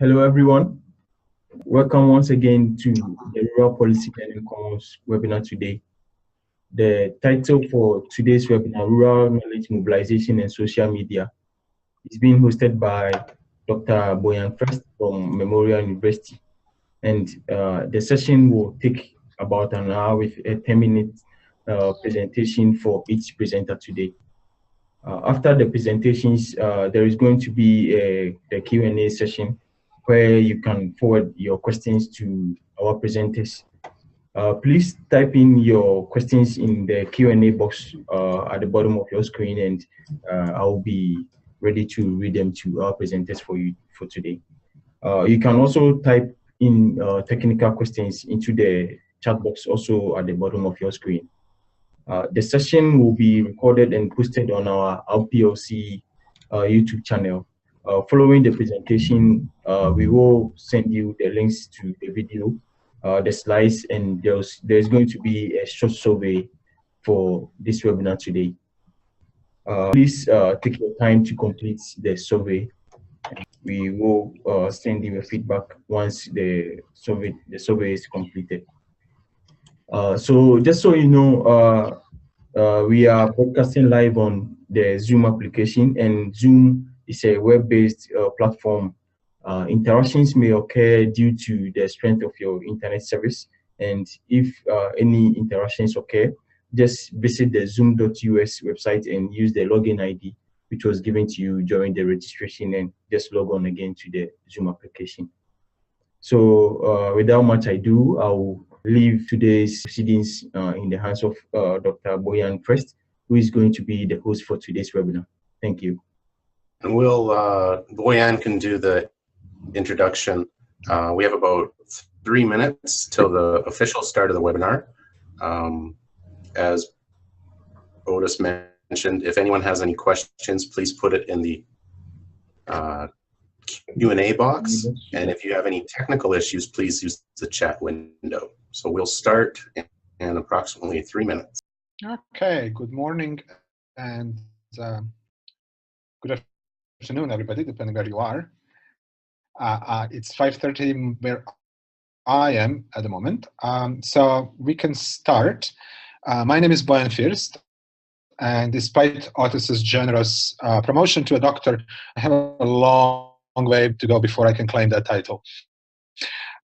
Hello, everyone. Welcome once again to the Rural Policy Learning Commons webinar today. The title for today's webinar, Rural Knowledge Mobilization and Social Media, is being hosted by Dr. Boyan First from Memorial University. And the session will take about an hour with a 10-minute presentation for each presenter today. After the presentations, there is going to be a Q&A session where you can forward your questions to our presenters. Please type in your questions in the Q&A box at the bottom of your screen, and I'll be ready to read them to our presenters for you for today. You can also type in technical questions into the chat box also at the bottom of your screen. The session will be recorded and posted on our RPLC YouTube channel. Following the presentation, we will send you the links to the video, the slides, and there's going to be a short survey for this webinar today. Please take your time to complete the survey. We will send you a feedback once the survey is completed. So just so you know, we are broadcasting live on the Zoom application, and Zoom is a web-based platform. Interactions may occur due to the strength of your internet service, and if any interactions occur, just visit the zoom.us website and use the login ID which was given to you during the registration, and just log on again to the Zoom application. So without much ado, I'll leave today's proceedings in the hands of Dr. Boyan First, who is going to be the host for today's webinar. Thank you. And Boyan can do the introduction. We have about 3 minutes till the official start of the webinar. As Otis mentioned, if anyone has any questions, please put it in the Q&A box, and if you have any technical issues, please use the chat window. So we'll start in approximately 3 minutes. Okay, good morning and good afternoon, everybody, depending where you are. It's 5:30 where I am at the moment, so we can start. My name is Boyan First, and despite Otis's generous promotion to a doctor, I have a long way to go before I can claim that title.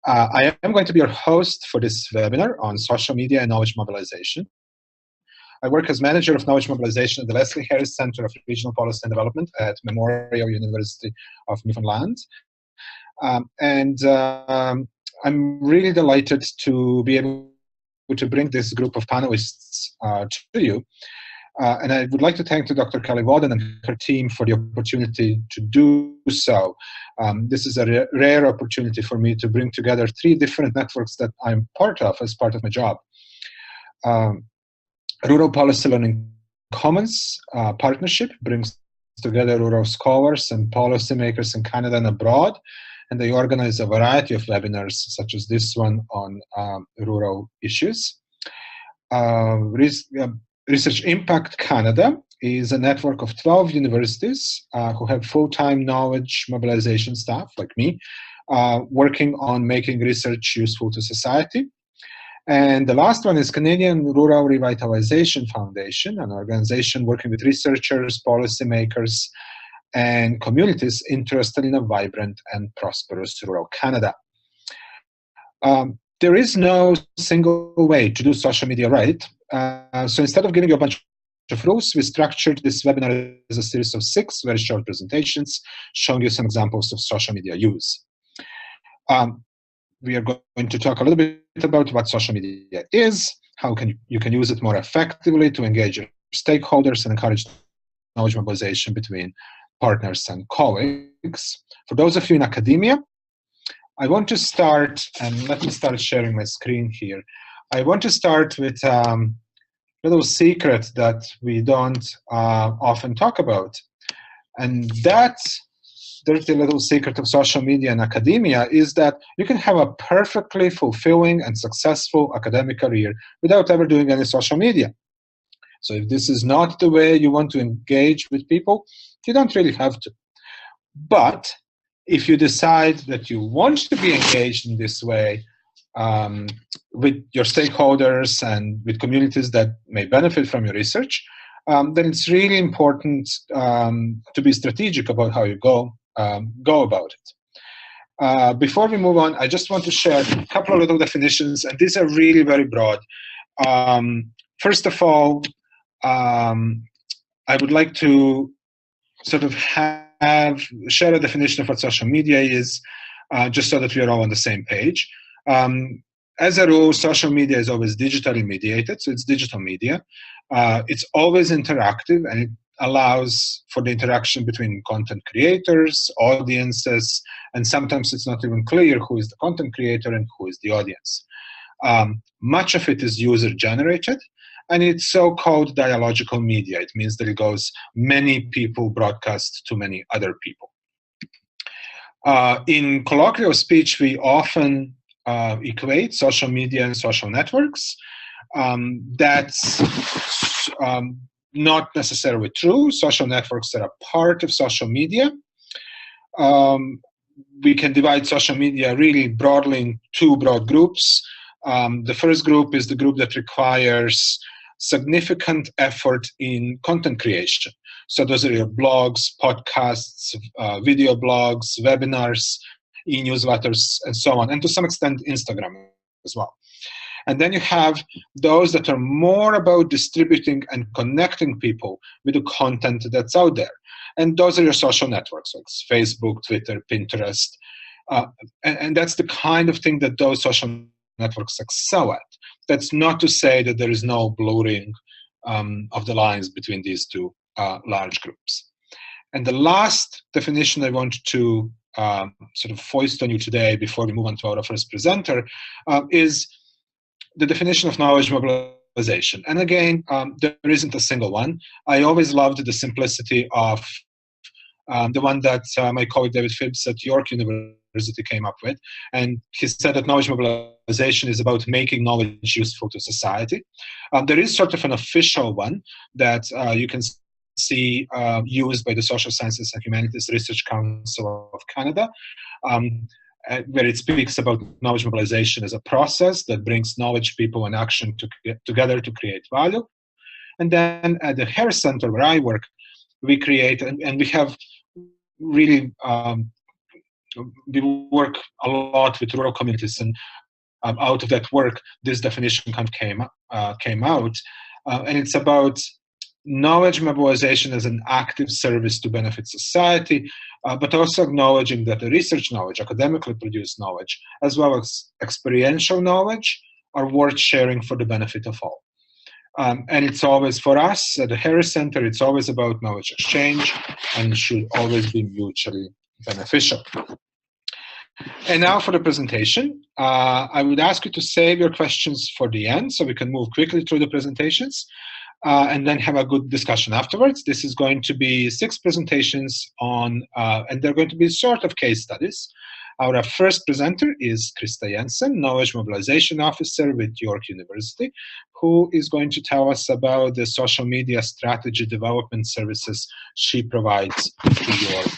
I am going to be your host for this webinar on social media and knowledge mobilization. I work as manager of knowledge mobilization at the Leslie Harris Center of Regional Policy and Development at Memorial University of Newfoundland. I'm really delighted to be able to bring this group of panelists to you. And I would like to thank Dr. Kelly Walden and her team for the opportunity to do so. This is a rare opportunity for me to bring together 3 different networks that I'm part of as part of my job. Rural Policy Learning Commons partnership brings together rural scholars and policymakers in Canada and abroad, and they organize a variety of webinars such as this one on rural issues. Research Impact Canada is a network of 12 universities who have full-time knowledge mobilization staff, like me, working on making research useful to society. And the last one is Canadian Rural Revitalization Foundation, an organization working with researchers, policymakers, and communities interested in a vibrant and prosperous rural Canada. There is no single way to do social media right. So instead of giving you a bunch of rules, we structured this webinar as a series of 6 very short presentations showing you some examples of social media use. We are going to talk a little bit about what social media is, how you can use it more effectively to engage your stakeholders and encourage knowledge mobilization between partners and colleagues. For those of you in academia, I want to start, and let me start sharing my screen here. I want to start with a little secret that we don't often talk about. And that dirty little secret of social media and academia is that you can have a perfectly fulfilling and successful academic career without ever doing any social media. So if this is not the way you want to engage with people, you don't really have to. But if you decide that you want to be engaged in this way with your stakeholders and with communities that may benefit from your research, then it's really important to be strategic about how you go about it. Before we move on, I just want to share a couple of little definitions, and these are really very broad. First of all, I would like to sort of share a definition of what social media is, just so that we are all on the same page. As a rule, social media is always digitally mediated, so it's digital media. It's always interactive, and it allows for the interaction between content creators, audiences, and sometimes it's not even clear who is the content creator and who is the audience. Much of it is user-generated, and it's so-called dialogical media. It means that it goes many people broadcast to many other people. In colloquial speech, we often equate social media and social networks. That's not necessarily true. Social networks that are part of social media. We can divide social media really broadly in two broad groups. The first group is the group that requires significant effort in content creation. So those are your blogs, podcasts, video blogs, webinars, e-newsletters, and so on, and to some extent Instagram as well. And then you have those that are more about distributing and connecting people with the content that's out there. And those are your social networks, like Facebook, Twitter, Pinterest. And that's the kind of thing that those social networks excel at. That's not to say that there is no blurring of the lines between these two large groups. And the last definition I want to sort of foist on you today before we move on to our first presenter is the definition of knowledge mobilization. And again, there isn't a single one. I always loved the simplicity of the one that my colleague David Phibbs at York University came up with. And he said that knowledge mobilization is about making knowledge useful to society. There is sort of an official one that you can see used by the Social Sciences and Humanities Research Council of Canada, where it speaks about knowledge mobilization as a process that brings knowledge, people, and action together to create value. And then at the Harris Center, where I work, we create, and we have really, we work a lot with rural communities, and out of that work, this definition kind of came out. And it's about knowledge mobilization as an active service to benefit society, but also acknowledging that the research knowledge, academically produced knowledge, as well as experiential knowledge, are worth sharing for the benefit of all. And it's always, for us at the Harris Center, it's always about knowledge exchange and should always be mutually beneficial. And now for the presentation. I would ask you to save your questions for the end so we can move quickly through the presentations. And then have a good discussion afterwards. This is going to be 6 presentations on, and they're going to be sort of case studies. Our first presenter is Krista Jensen, Knowledge Mobilization Officer with York University, who is going to tell us about the social media strategy development services she provides to York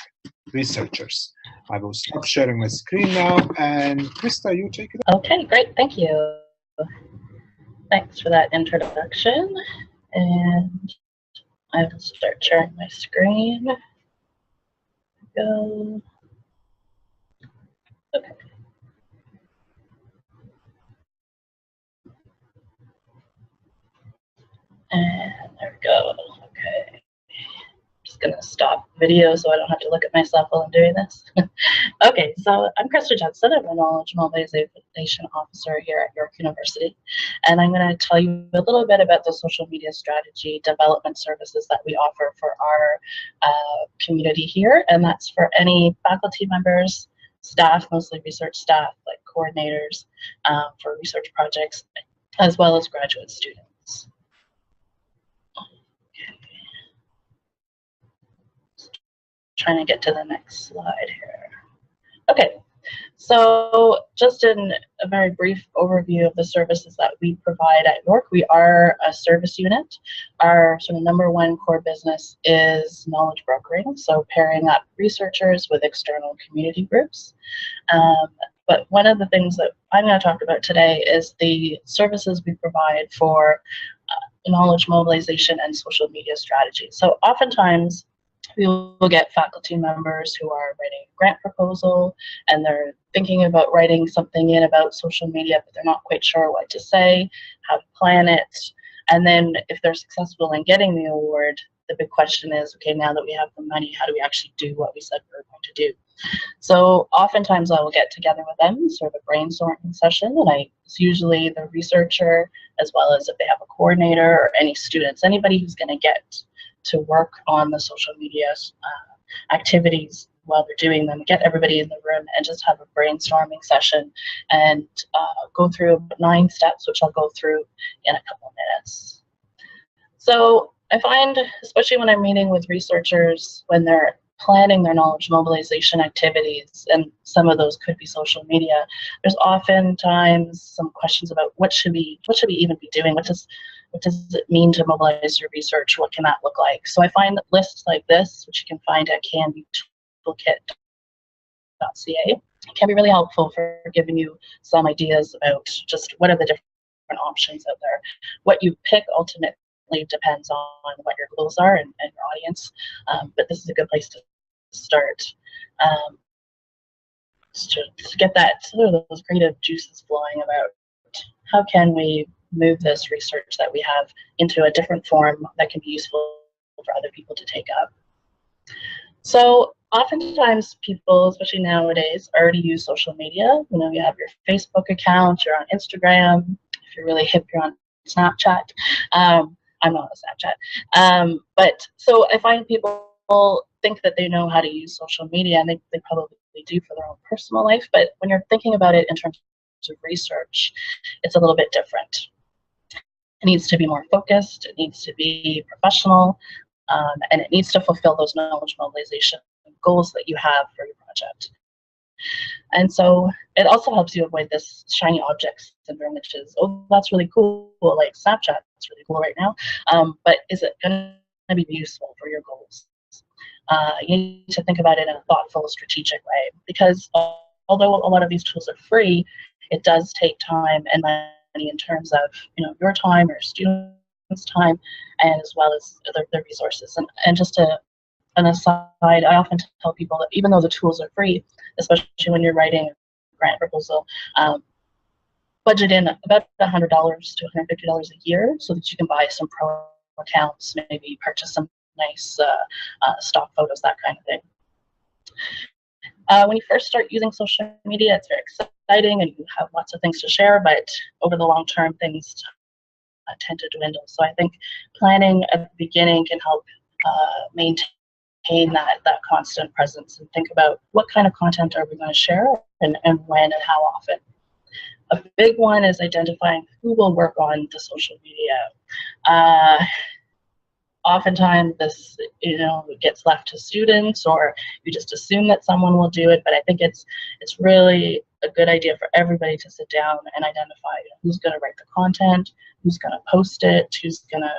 researchers. I will stop sharing my screen now, and Krista, you take it. Okay, great, thank you. Thanks for that introduction. And I will start sharing my screen. Go. Okay. And there we go. Okay. Just gonna stop video so I don't have to look at myself while I'm doing this. Okay, so I'm Krista Jensen. I'm a Knowledge Mobilization Officer here at York University, and I'm going to tell you a little bit about the social media strategy development services that we offer for our community here, and that's for any faculty members, staff, mostly research staff, like coordinators for research projects, as well as graduate students. Trying to get to the next slide here. Okay, so just in a very brief overview of the services that we provide at York, we are a service unit. Our sort of #1 core business is knowledge brokering, so pairing up researchers with external community groups. But one of the things that I'm going to talk about today is the services we provide for knowledge mobilization and social media strategy. So oftentimes we will get faculty members who are writing a grant proposal and they're thinking about writing something in about social media, but they're not quite sure what to say, how to plan it. And then if they're successful in getting the award, the big question is, okay, now that we have the money, how do we actually do what we said we were going to do? So oftentimes I will get together with them, sort of a brainstorming session, and it's usually the researcher, as well as if they have a coordinator or any students, anybody who's going to get to work on the social media activities while they're doing them, get everybody in the room and just have a brainstorming session and go through 9 steps, which I'll go through in a couple minutes. So I find, especially when I'm meeting with researchers, when they're planning their knowledge mobilization activities, and some of those could be social media, there's oftentimes some questions about what should we even be doing? What does it mean to mobilize your research? What can that look like? So I find that lists like this, which you can find at canbytoolkit.ca, can be really helpful for giving you some ideas about just what are the different options out there. What you pick ultimately depends on what your goals are and your audience, but this is a good place to start, to get that sort of those creative juices flowing about how can we move this research that we have into a different form that can be useful for other people to take up. So oftentimes people, especially nowadays, already use social media. You know, you have your Facebook account, you're on Instagram. If you're really hip, you're on Snapchat. I'm not on Snapchat. But so I find people think that they know how to use social media, and they probably do for their own personal life. But when you're thinking about it in terms of research, it's a little bit different. It needs to be more focused, it needs to be professional, and it needs to fulfill those knowledge mobilization goals that you have for your project. And so it also helps you avoid this shiny object syndrome, which is, oh, that's really cool, like Snapchat, it's really cool right now, but is it going to be useful for your goals? You need to think about it in a thoughtful, strategic way, because although a lot of these tools are free, it does take time and money in terms of, you know, your time or students' time, and as well as their resources. And just an aside, I often tell people that even though the tools are free, especially when you're writing a grant proposal, budget in about $100 to $150 a year so that you can buy some pro accounts, maybe purchase some nice stock photos, that kind of thing. When you first start using social media, it's very exciting and you have lots of things to share, but over the long term, things tend to dwindle. So I think planning at the beginning can help maintain that constant presence and think about what kind of content are we going to share and when and how often. A big one is identifying who will work on the social media. Oftentimes this, you know, gets left to students, or you just assume that someone will do it, but I think it's really a good idea for everybody to sit down and identify who's going to write the content, who's going to post it, who's going to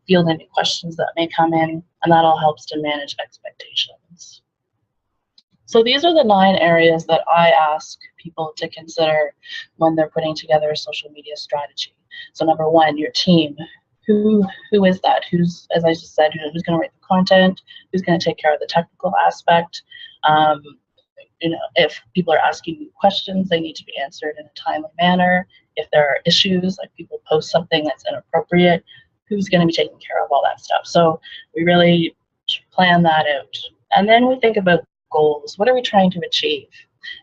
field any questions that may come in, and that all helps to manage expectations. So these are the 9 areas that I ask people to consider when they're putting together a social media strategy. So number 1, your team. Who is that? Who's, as I just said, who's going to write the content? Who's going to take care of the technical aspect? You know, if people are asking you questions, they need to be answered in a timely manner. If there are issues, like people post something that's inappropriate, who's going to be taking care of all that stuff? So we really plan that out. And then we think about goals. What are we trying to achieve?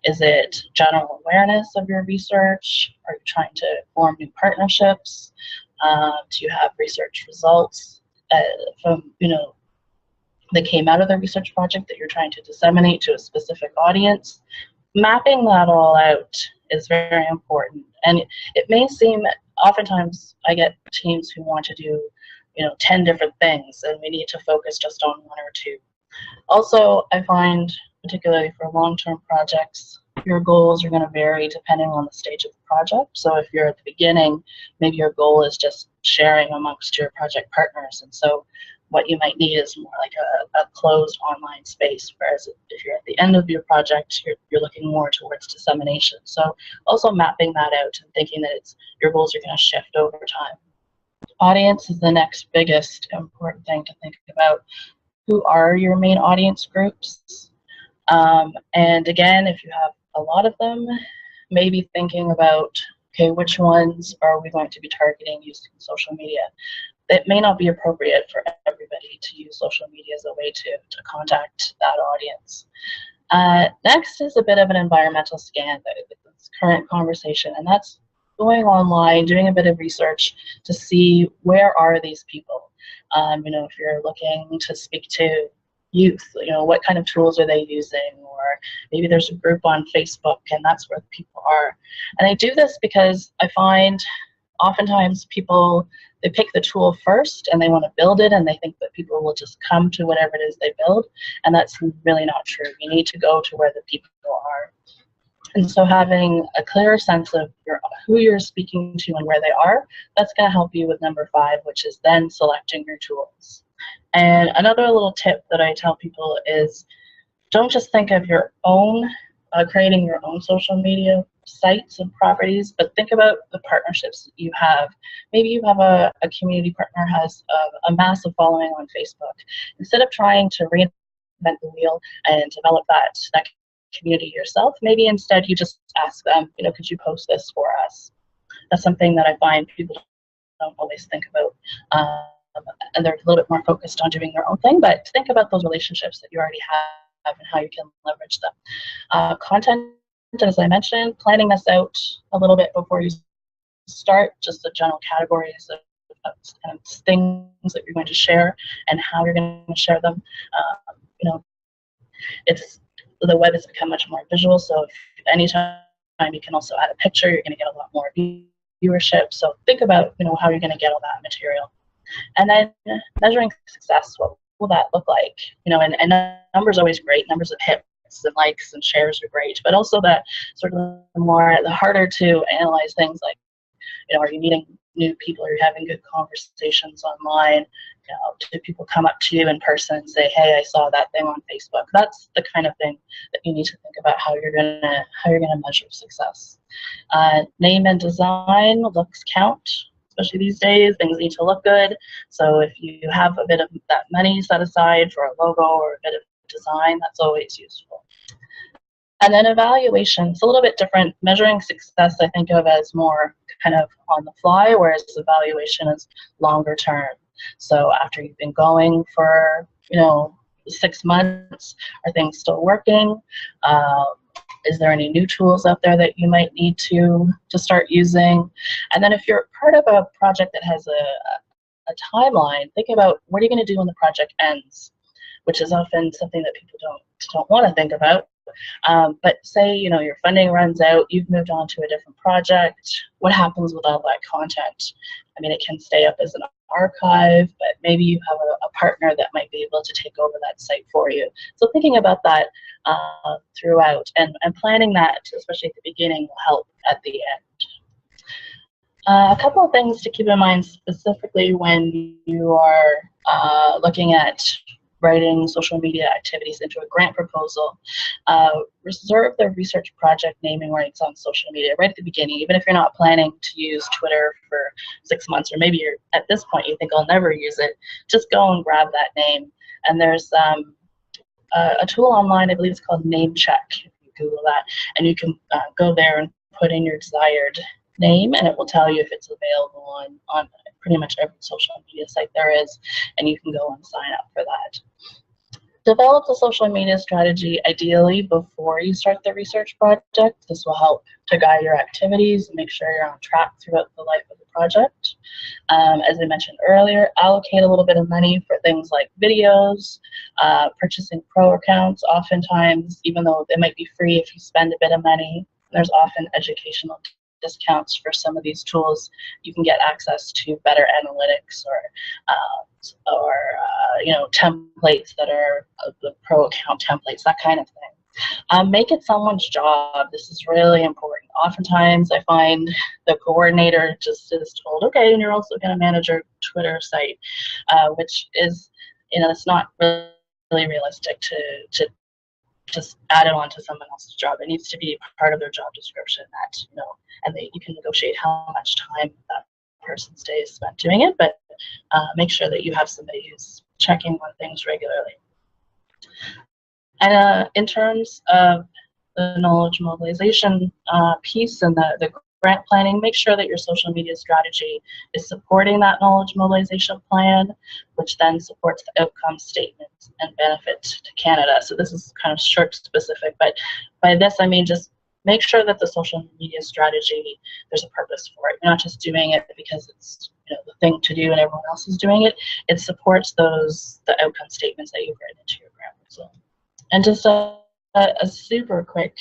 Is it general awareness of your research? Are you trying to form new partnerships? Do you have research results from, you know, that came out of the research project that you're trying to disseminate to a specific audience? Mapping that all out is very important. And it may seem, oftentimes I get teams who want to do, you know, 10 different things, and we need to focus just on 1 or 2. Also, I find, particularly for long-term projects, your goals are going to vary depending on the stage of the project. So if you're at the beginning, maybe your goal is just sharing amongst your project partners. And so what you might need is more like a closed online space. Whereas if you're at the end of your project, you're looking more towards dissemination. So also mapping that out and thinking that your goals are going to shift over time. Audience is the next biggest important thing to think about. Who are your main audience groups? And again, if you have a lot of them, maybe thinking about, okay, which ones are we going to be targeting using social media? It may not be appropriate for everybody to use social media as a way to contact that audience. Next is a bit of an environmental scan, this current conversation, and that's going online, doing a bit of research to see where are these people. If you're looking to speak to youth, what kind of tools are they using, or maybe there's a group on Facebook and that's where the people are. And I do this because I find oftentimes people, they pick the tool first and they want to build it and they think that people will just come to whatever it is they build, and that's really not true. You need to go to where the people are. And so having a clear sense of who you're speaking to and where they are, that's going to help you with number 5, which is then selecting your tools. And another little tip that I tell people is don't just think of your own, creating your own social media sites and properties, but think about the partnerships that you have. Maybe you have a community partner has a massive following on Facebook. Instead of trying to reinvent the wheel and develop that community yourself, maybe instead you just ask them, could you post this for us? That's something that I find people don't always think about. And they're a little bit more focused on doing their own thing, but think about those relationships that you already have and how you can leverage them. Content, as I mentioned, planning this out a little bit before you start, just the general categories of things that you're going to share and how you're going to share them. The web has become much more visual, so if anytime you can also add a picture, you're going to get a lot more viewership. So think about how you're going to get all that material. And then measuring success, what will that look like? And numbers are always great. Numbers of hits and likes and shares are great, but also that sort of the harder to analyze things like, are you meeting new people? Are you having good conversations online? Do people come up to you in person and say, hey, I saw that thing on Facebook? That's the kind of thing that you need to think about how you're gonna measure success. Name and design, looks count. Especially these days, things need to look good. So if you have a bit of that money set aside for a logo or a bit of design, that's always useful. And then evaluation, it's a little bit different. Measuring success I think of as more kind of on the fly, whereas evaluation is longer term. So after you've been going for 6 months, are things still working? Is there any new tools out there that you might need to start using? And then if you're part of a project that has a timeline, think about what are you going to do when the project ends, which is often something that people don't want to think about. But say your funding runs out, you've moved on to a different project. What happens with all that content? I mean, it can stay up as an archive, but maybe you have a partner that might be able to take over that site for you. So thinking about that throughout and planning that, especially at the beginning, will help at the end. A couple of things to keep in mind specifically when you are looking at writing social media activities into a grant proposal. Reserve the research project naming rights on social media right at the beginning, even if you're not planning to use Twitter for 6 months, or maybe you're at this point you think I'll never use it. Just go and grab that name. And there's a tool online, I believe it's called Name Check. If you Google that, and you can go there and put in your desired name, and it will tell you if it's available on pretty much every social media site there is, and you can go and sign up for that. Develop the social media strategy ideally before you start the research project. This will help to guide your activities and make sure you're on track throughout the life of the project. As I mentioned earlier, allocate a little bit of money for things like videos, purchasing pro accounts. Oftentimes, even though they might be free if you spend a bit of money, there's often educational discounts for some of these tools. You can get access to better analytics or templates that are the pro account templates, that kind of thing. Make it someone's job. This is really important. Oftentimes I find the coordinator just is told, okay, and you're also going to manage your Twitter site, which is, it's not really realistic to just add it on to someone else's job. It needs to be part of their job description that, and you can negotiate how much time that person's day is spent doing it, but make sure that you have somebody who's checking on things regularly. And in terms of the knowledge mobilization piece and the grant planning, make sure that your social media strategy is supporting that knowledge mobilization plan, which then supports the outcome statement and benefit to Canada. So this is kind of short specific, but by this I mean just make sure that the social media strategy, there's a purpose for it. You're not just doing it because it's the thing to do and everyone else is doing it. It supports the outcome statements that you've written into your grant proposal. And just a super quick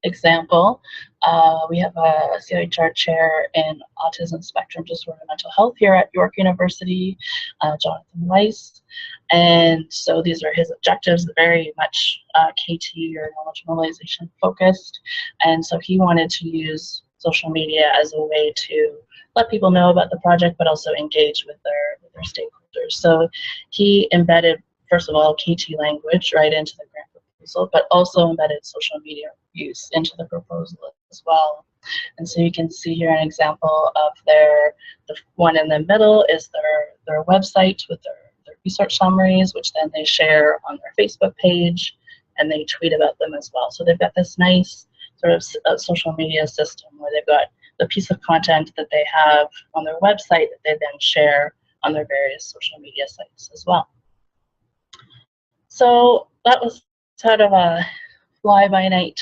example, we have a CIHR chair in autism spectrum disorder and mental health here at York University, Jonathan Weiss. And so these are his objectives, very much KT or knowledge mobilization focused. And so he wanted to use social media as a way to let people know about the project, but also engage with their stakeholders. So he embedded, first of all, KT language right into the grant proposal, but also embedded social media use into the proposal as well. And so you can see here an example of the one in the middle is their website with their research summaries, which then they share on their Facebook page, and they tweet about them as well. So they've got this nice sort of social media system where they've got the piece of content that they have on their website that they then share on their various social media sites as well. So that was sort of a fly-by-night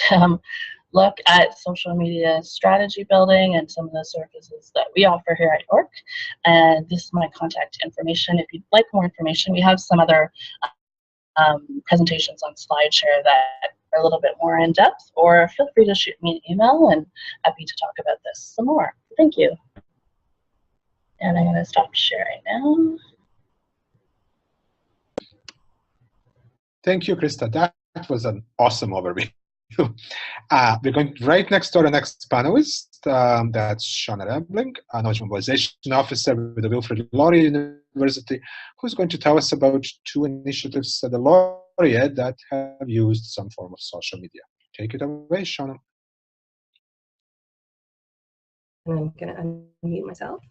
look at social media strategy building and some of the services that we offer here at York. And this is my contact information. If you'd like more information, we have some other presentations on SlideShare that are a little bit more in depth, or feel free to shoot me an email and happy to talk about this some more. Thank you. And I'm going to stop sharing now. Thank you, Krista. That was an awesome overview. We're going right next to our next panelist. That's Shauna Rambling, a knowledge mobilization officer with the Wilfred Laurier University, who's going to tell us about two initiatives at the Laurier that have used some form of social media. Take it away, Shauna. I'm going to unmute myself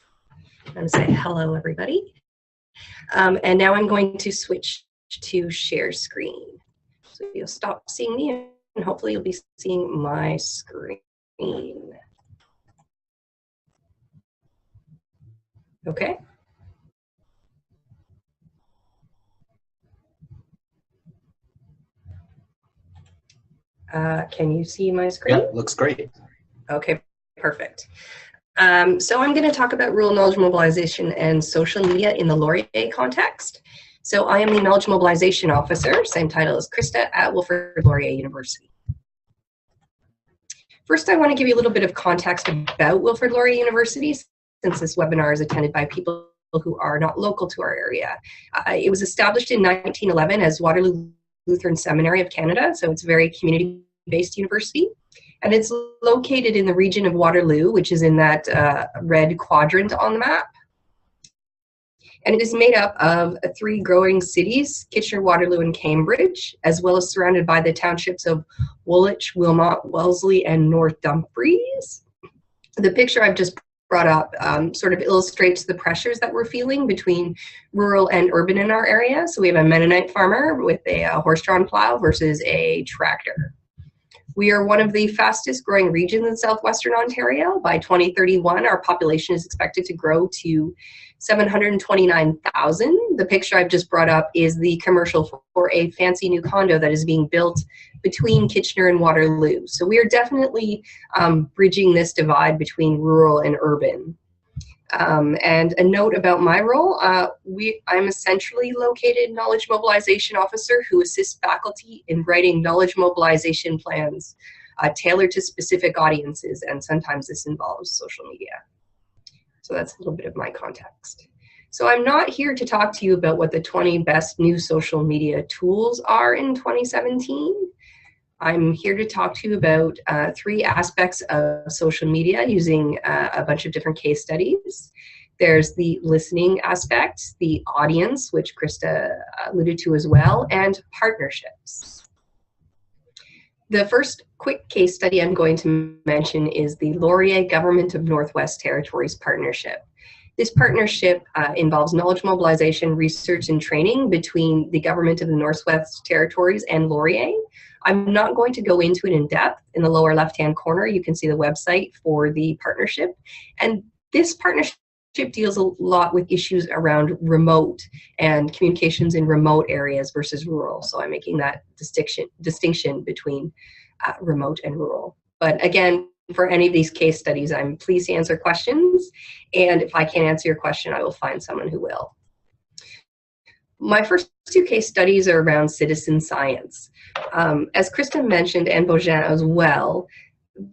and say hello, everybody. And now I'm going to switch to share screen. So you'll stop seeing me and hopefully you'll be seeing my screen. Okay. Can you see my screen? Yeah, looks great. Okay, perfect. So I'm going to talk about rural knowledge mobilization and social media in the Laurier context. So I am the Knowledge Mobilization Officer, same title as Krista, at Wilfred Laurier University. First, I want to give you a little bit of context about Wilfred Laurier University, since this webinar is attended by people who are not local to our area. It was established in 1911 as Waterloo Lutheran Seminary of Canada, so it's a very community-based university. And it's located in the region of Waterloo, which is in that red quadrant on the map. And it is made up of 3 growing cities, Kitchener, Waterloo, and Cambridge, as well as surrounded by the townships of Woolwich, Wilmot, Wellesley, and North Dumfries. The picture I've just brought up sort of illustrates the pressures that we're feeling between rural and urban in our area. So we have a Mennonite farmer with a horse-drawn plow versus a tractor. We are one of the fastest growing regions in southwestern Ontario. By 2031, our population is expected to grow to 729,000. The picture I've just brought up is the commercial for a fancy new condo that is being built between Kitchener and Waterloo. So we are definitely bridging this divide between rural and urban. And a note about my role, I'm a centrally located knowledge mobilization officer who assists faculty in writing knowledge mobilization plans tailored to specific audiences, and sometimes this involves social media. So that's a little bit of my context. So I'm not here to talk to you about what the 20 best new social media tools are in 2017. I'm here to talk to you about 3 aspects of social media using a bunch of different case studies. There's the listening aspect, the audience, which Krista alluded to as well, and partnerships. The first quick case study I'm going to mention is the Laurier Government of Northwest Territories partnership. This partnership involves knowledge mobilization, research, and training between the Government of the Northwest Territories and Laurier. I'm not going to go into it in depth. In the lower left-hand corner, you can see the website for the partnership. And this partnership deals a lot with issues around remote and communications in remote areas versus rural. So I'm making that distinction between remote and rural. But again, for any of these case studies, I'm pleased to answer questions. And if I can't answer your question, I will find someone who will. My first 2 case studies are around citizen science. As Krista mentioned, and Bojan as well,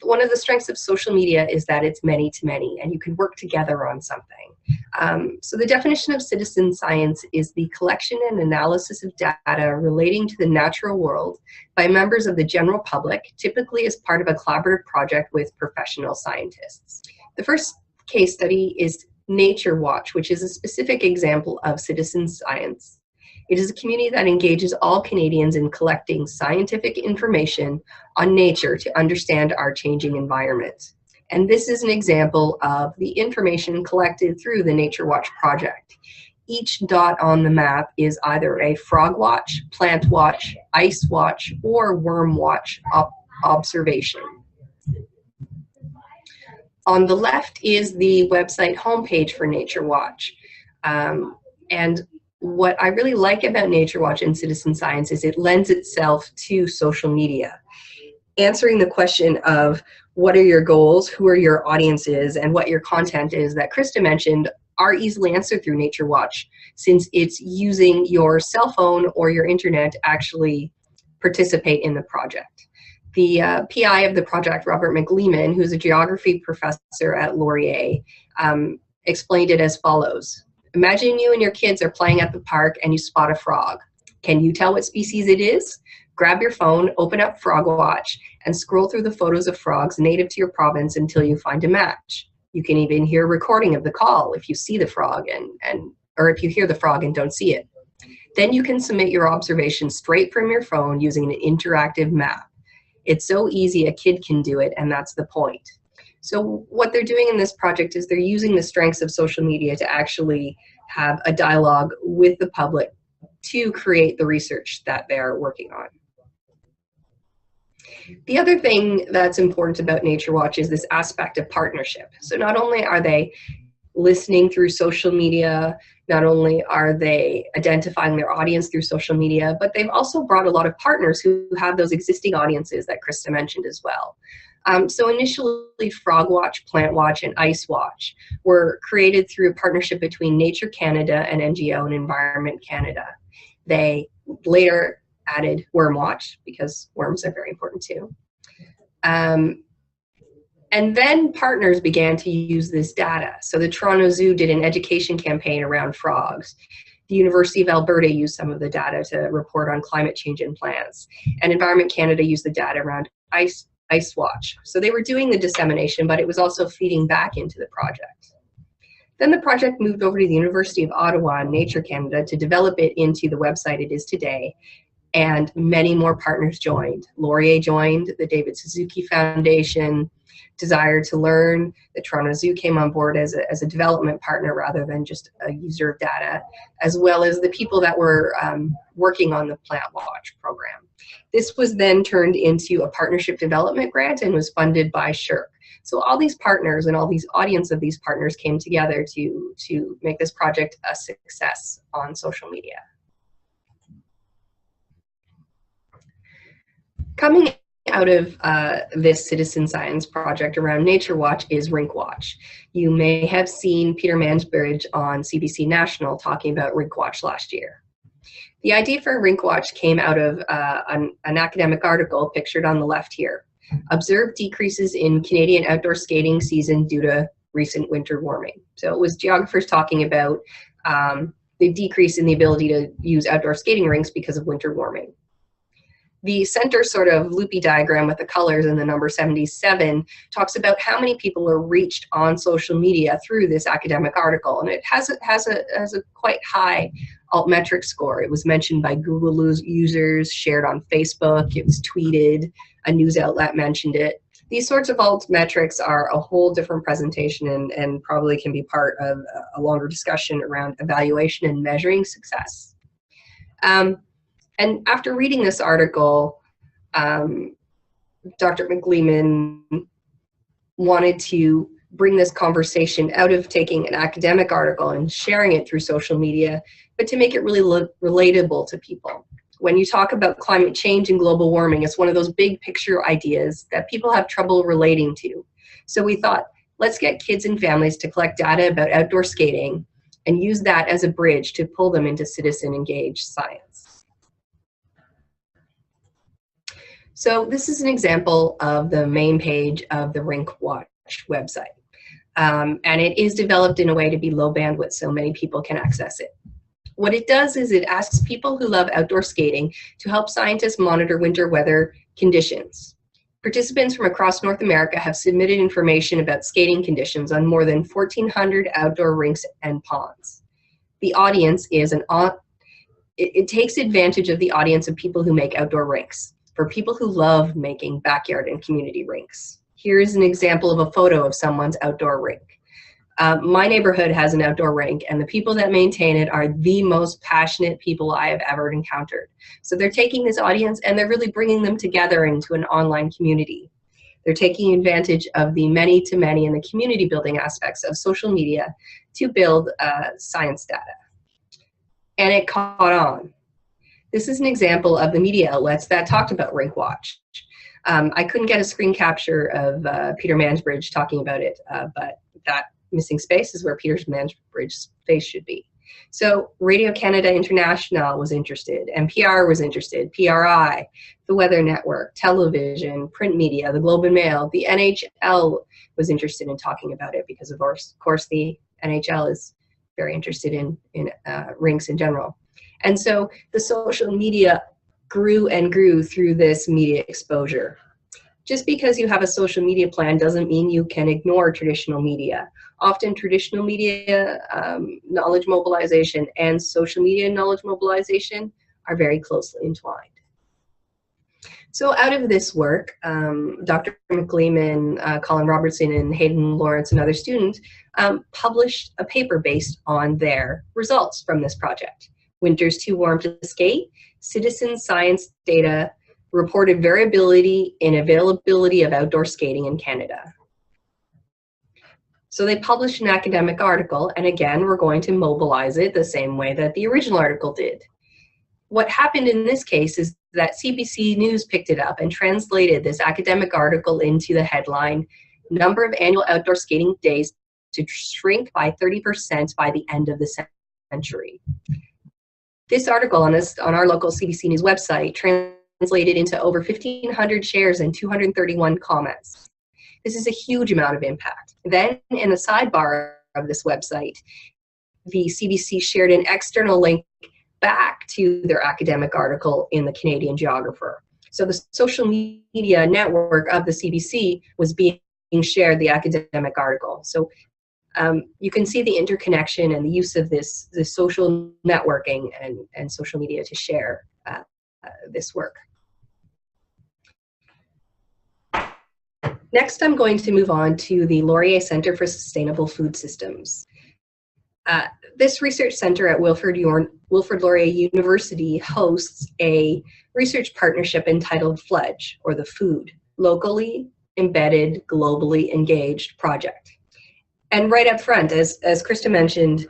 one of the strengths of social media is that it's many to many, and you can work together on something. So the definition of citizen science is the collection and analysis of data relating to the natural world by members of the general public, typically as part of a collaborative project with professional scientists. The first case study is Nature Watch, which is a specific example of citizen science. It is a community that engages all Canadians in collecting scientific information on nature to understand our changing environment. And this is an example of the information collected through the Nature Watch project. Each dot on the map is either a frog watch, plant watch, ice watch, or worm watch observation. On the left is the website homepage for Nature Watch. And what I really like about Nature Watch and citizen science is it lends itself to social media. Answering the question of what are your goals, who are your audiences, and what your content is that Krista mentioned are easily answered through Nature Watch, since it's using your cell phone or your internet to actually participate in the project. The PI of the project, Robert McLeeman, who's a geography professor at Laurier, explained it as follows. Imagine you and your kids are playing at the park and you spot a frog. Can you tell what species it is? Grab your phone, open up Frog Watch, and scroll through the photos of frogs native to your province until you find a match. You can even hear a recording of the call if you see the frog or if you hear the frog and don't see it. Then you can submit your observation straight from your phone using an interactive map. It's so easy a kid can do it, and that's the point. So what they're doing in this project is they're using the strengths of social media to actually have a dialogue with the public to create the research that they're working on. The other thing that's important about Nature Watch is this aspect of partnership. So not only are they listening through social media, not only are they identifying their audience through social media, but they've also brought a lot of partners who have those existing audiences that Krista mentioned as well. So initially, Frog Watch, Plant Watch, and Ice Watch were created through a partnership between Nature Canada, an NGO, and Environment Canada. They later added Worm Watch, because worms are very important too. And then partners began to use this data. So the Toronto Zoo did an education campaign around frogs. The University of Alberta used some of the data to report on climate change in plants. And Environment Canada used the data around Ice Watch. So they were doing the dissemination, but it was also feeding back into the project. Then the project moved over to the University of Ottawa and Nature Canada to develop it into the website it is today. And many more partners joined. Laurier joined, the David Suzuki Foundation, Desire to Learn, the Toronto Zoo came on board as a development partner rather than just a user of data, as well as the people that were working on the Plant Watch program. This was then turned into a partnership development grant and was funded by SSHRC. So all these partners and all these audience of these partners came together to make this project a success on social media. Coming out of this citizen science project around Nature Watch is Rink Watch. You may have seen Peter Mansbridge on CBC National talking about Rink Watch last year. The idea for Rink Watch came out of an academic article pictured on the left here. Observed decreases in Canadian outdoor skating season due to recent winter warming. So it was geographers talking about the decrease in the ability to use outdoor skating rinks because of winter warming. The center sort of loopy diagram with the colors and the number 77 talks about how many people are reached on social media through this academic article, and it has a quite high altmetric score. It was mentioned by Google users, shared on Facebook, it was tweeted, a news outlet mentioned it. These sorts of altmetrics are a whole different presentation and probably can be part of a longer discussion around evaluation and measuring success. And after reading this article, Dr. McLean wanted to bring this conversation out of taking an academic article and sharing it through social media, but to make it really relatable to people. When you talk about climate change and global warming, it's one of those big picture ideas that people have trouble relating to. So we thought, let's get kids and families to collect data about outdoor skating and use that as a bridge to pull them into citizen-engaged science. So this is an example of the main page of the Rink Watch website. And it is developed in a way to be low bandwidth so many people can access it. What it does is it asks people who love outdoor skating to help scientists monitor winter weather conditions. Participants from across North America have submitted information about skating conditions on more than 1,400 outdoor rinks and ponds. The audience is it takes advantage of the audience of people who make outdoor rinks, for people who love making backyard and community rinks. Here is an example of a photo of someone's outdoor rink. My neighborhood has an outdoor rink, and the people that maintain it are the most passionate people I have ever encountered. So they're taking this audience and they're really bringing them together into an online community. They're taking advantage of the many-to-many and the community building aspects of social media to build science data. And it caught on. This is an example of the media outlets that talked about Rink Watch. I couldn't get a screen capture of Peter Mansbridge talking about it, but that missing space is where Peter Mansbridge's face should be. So Radio Canada International was interested, NPR was interested, PRI, the Weather Network, television, print media, the Globe and Mail, the NHL was interested in talking about it because of course the NHL is very interested in rinks in general. And so the social media grew and grew through this media exposure. Just because you have a social media plan doesn't mean you can ignore traditional media. Often traditional media knowledge mobilization and social media knowledge mobilization are very closely entwined. So out of this work, Dr. McLean, Colin Robertson, and Hayden Lawrence, another student, published a paper based on their results from this project. Winter's too warm to skate, citizen science data reported variability in availability of outdoor skating in Canada. So they published an academic article, and again, we're going to mobilize it the same way that the original article did. What happened in this case is that CBC News picked it up and translated this academic article into the headline, "Number of annual outdoor skating days to shrink by 30% by the end of the century." This article on our local CBC News website translated into over 1,500 shares and 231 comments. This is a huge amount of impact. Then in the sidebar of this website, the CBC shared an external link back to their academic article in the Canadian Geographer. So the social media network of the CBC was being shared the academic article. So you can see the interconnection and the use of this social networking and social media to share this work. Next, I'm going to move on to the Laurier Center for Sustainable Food Systems. This research center at Wilfred Laurier University hosts a research partnership entitled FLEDGE, or the Food, Locally Embedded, Globally Engaged Project. And right up front, as Krista mentioned,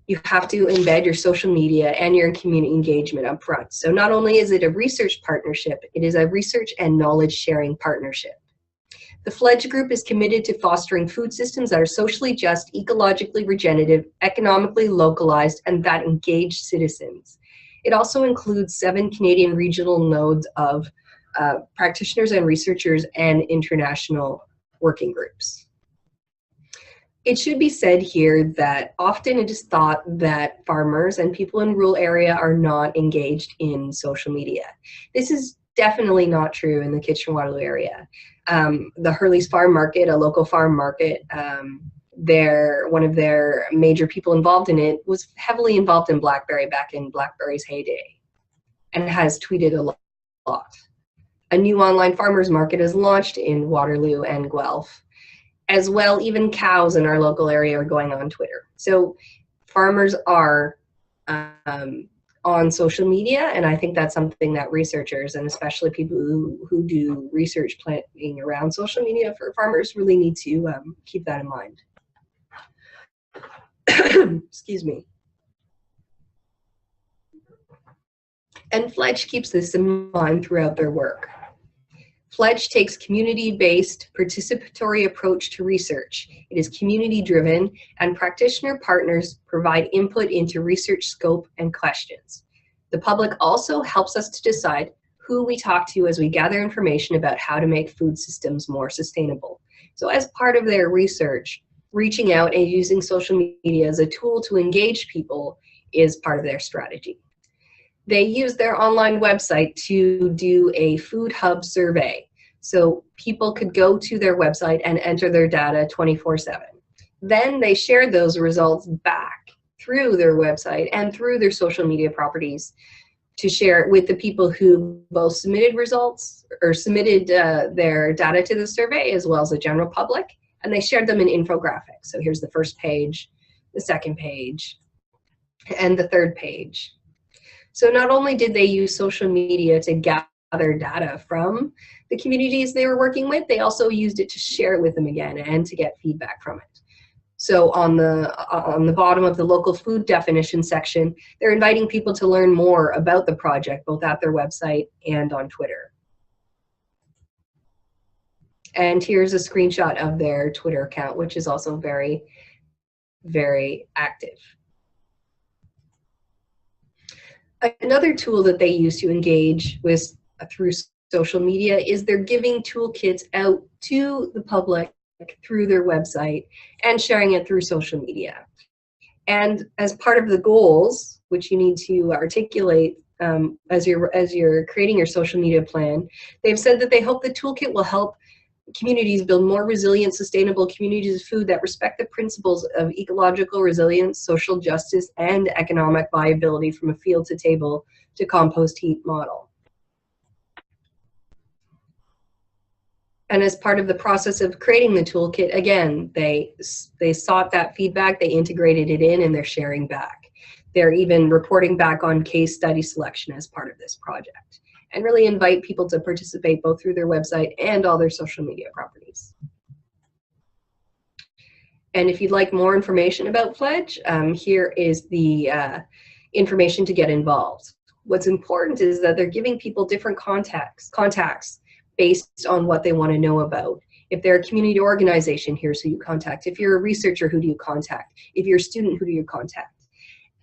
you have to embed your social media and your community engagement up front. So not only is it a research partnership, it is a research and knowledge sharing partnership. The FLEDGE group is committed to fostering food systems that are socially just, ecologically regenerative, economically localized, and that engage citizens. It also includes 7 Canadian regional nodes of practitioners and researchers and international working groups. It should be said here that often it is thought that farmers and people in rural area are not engaged in social media. This is definitely not true in the Kitchener-Waterloo area. The Hurley's Farm Market, a local farm market, one of their major people involved in it was heavily involved in BlackBerry back in BlackBerry's heyday and has tweeted a lot. A new online farmers market is launched in Waterloo and Guelph. As well, even cows in our local area are going on Twitter. So farmers are on social media, and I think that's something that researchers, and especially people who do research planning around social media for farmers, really need to keep that in mind. Excuse me. And Fledge keeps this in mind throughout their work. Fledge takes community-based participatory approach to research. It is community-driven, and practitioner partners provide input into research scope and questions. The public also helps us to decide who we talk to as we gather information about how to make food systems more sustainable. So as part of their research, reaching out and using social media as a tool to engage people is part of their strategy. They use their online website to do a food hub survey. So people could go to their website and enter their data 24/7. Then they share those results back through their website and through their social media properties to share it with the people who both submitted results or submitted their data to the survey, as well as the general public, and they shared them in infographics. So here's the first page, the second page, and the third page. So not only did they use social media to gather data from the communities they were working with, they also used it to share it with them again and to get feedback from it. So on the bottom of the local food definition section, they're inviting people to learn more about the project, both at their website and on Twitter. And here's a screenshot of their Twitter account, which is also very, very active. Another tool that they use to engage with through social media is they're giving toolkits out to the public through their website and sharing it through social media. And as part of the goals, which you need to articulate as you're creating your social media plan, they've said that they hope the toolkit will help communities build more resilient, sustainable communities of food that respect the principles of ecological resilience, social justice, and economic viability from a field to table to compost heap model. And as part of the process of creating the toolkit, again, they sought that feedback, they integrated it in, and they're sharing back. They're even reporting back on case study selection as part of this project, and really invite people to participate both through their website and all their social media properties. And if you'd like more information about Pledge, here is the information to get involved. What's important is that they're giving people different contacts based on what they want to know about. If they're a community organization, here's who you contact. If you're a researcher, who do you contact? If you're a student, who do you contact?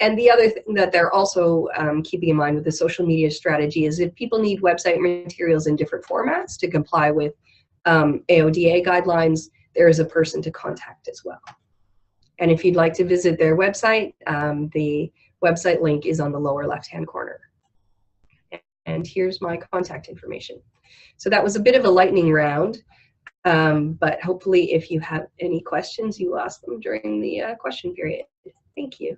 And the other thing that they're also keeping in mind with the social media strategy is if people need website materials in different formats to comply with AODA guidelines, there is a person to contact as well. And if you'd like to visit their website, the website link is on the lower left-hand corner. And here's my contact information. So that was a bit of a lightning round, but hopefully if you have any questions, you ask them during the question period. Thank you.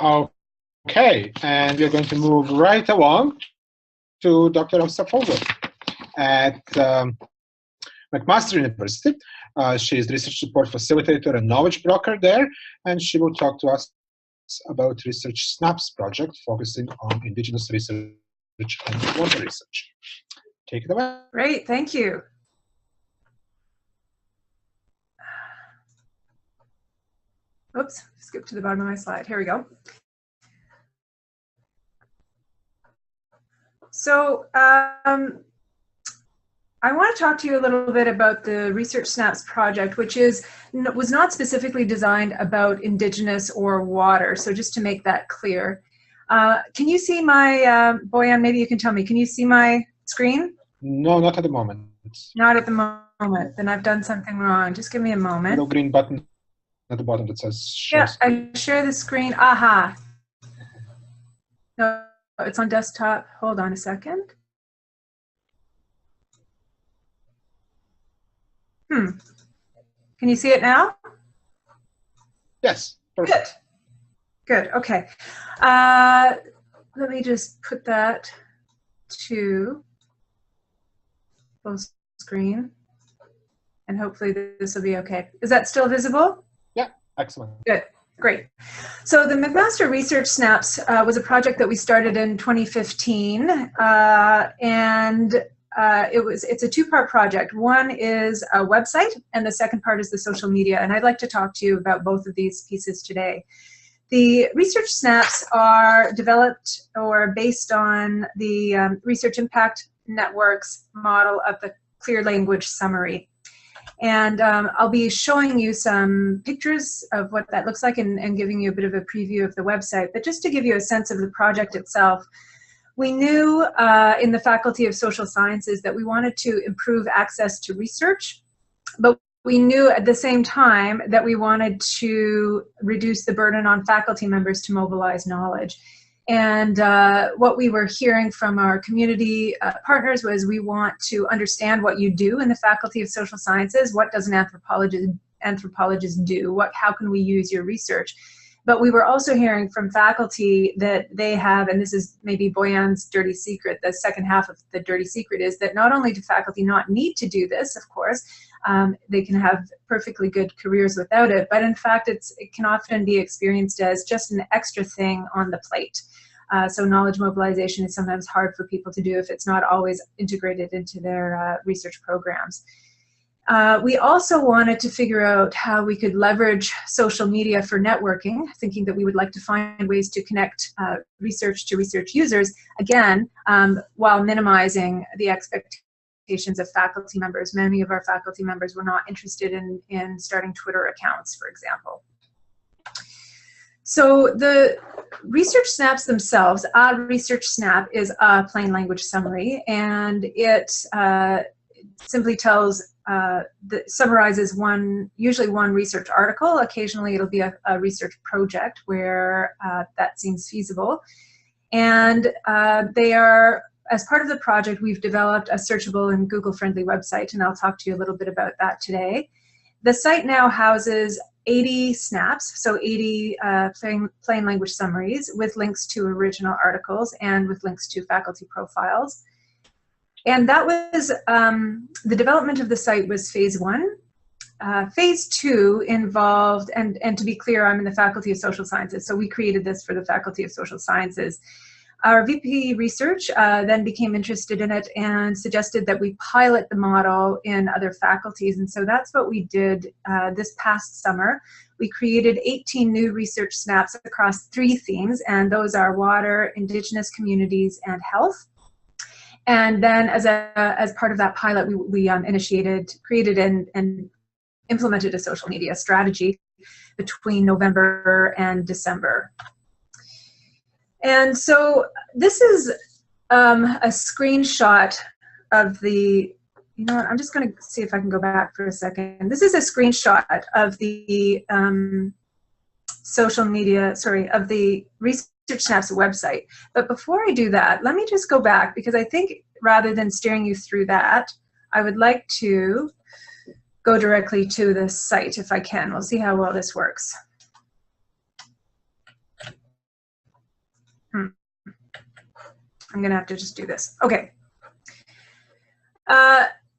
Okay, and we're going to move right along to Dr. Elsa Fogel at McMaster University. She is the research support facilitator and knowledge broker there, and she will talk to us about Research SNAPS project focusing on Indigenous research and water research. Take it away. Great, thank you. Oops, skip to the bottom of my slide. Here we go. So I want to talk to you a little bit about the Research SNAPS project, which was not specifically designed about Indigenous or water. So just to make that clear. Can you see my, Boyan, maybe you can tell me, can you see my screen? No, not at the moment. Not at the moment. Then I've done something wrong. Just give me a moment. Little green button at the bottom that says share yeah, screen. I share the screen. Aha. No, it's on desktop. Hold on a second. Can you see it now? Yes, perfect. Good, okay. Let me just put that to full screen, and hopefully this will be okay. Is that still visible? Yeah, excellent. Good, great. So the McMaster Research Snaps was a project that we started in 2015, and it's a two-part project. One is a website, and the second part is the social media, and I'd like to talk to you about both of these pieces today. The research snaps are developed or based on the Research Impact Network's model of the clear language summary. And I'll be showing you some pictures of what that looks like and giving you a bit of a preview of the website. But just to give you a sense of the project itself, we knew in the Faculty of Social Sciences that we wanted to improve access to research, but we knew at the same time that we wanted to reduce the burden on faculty members to mobilize knowledge. And what we were hearing from our community partners was we want to understand what you do in the Faculty of Social Sciences. What does an anthropologist do? How can we use your research? But we were also hearing from faculty that they have, and this is maybe Boyan's dirty secret, the second half of the dirty secret is that not only do faculty not need to do this, of course, they can have perfectly good careers without it, but in fact it can often be experienced as just an extra thing on the plate. So knowledge mobilization is sometimes hard for people to do if it's not always integrated into their research programs. We also wanted to figure out how we could leverage social media for networking, thinking that we would like to find ways to connect research to research users, again, while minimizing the expectations of faculty members. Many of our faculty members were not interested in starting Twitter accounts, for example. So the research snaps themselves, a research snap is a plain language summary, and it simply tells, summarizes usually one research article. Occasionally it'll be a research project where that seems feasible. And they are, as part of the project, we've developed a searchable and Google-friendly website, and I'll talk to you a little bit about that today. The site now houses 80 snaps, so 80 plain language summaries with links to original articles and with links to faculty profiles. And that was, the development of the site was phase one. Phase two involved, and to be clear, I'm in the Faculty of Social Sciences, so we created this for the Faculty of Social Sciences. Our VP Research then became interested in it and suggested that we pilot the model in other faculties, and so that's what we did this past summer. We created 18 new research snaps across 3 themes, and those are water, Indigenous communities, and health. And then as part of that pilot, we created and implemented a social media strategy between November and December. And so this is a screenshot of the, you know what, I'm just going to see if I can go back for a second. This is a screenshot of the social media, sorry, of the Research Snaps website. But before I do that, let me just go back, because I think rather than steering you through that, I would like to go directly to the site if I can. We'll see how well this works. I'm going to have to just do this. Okay.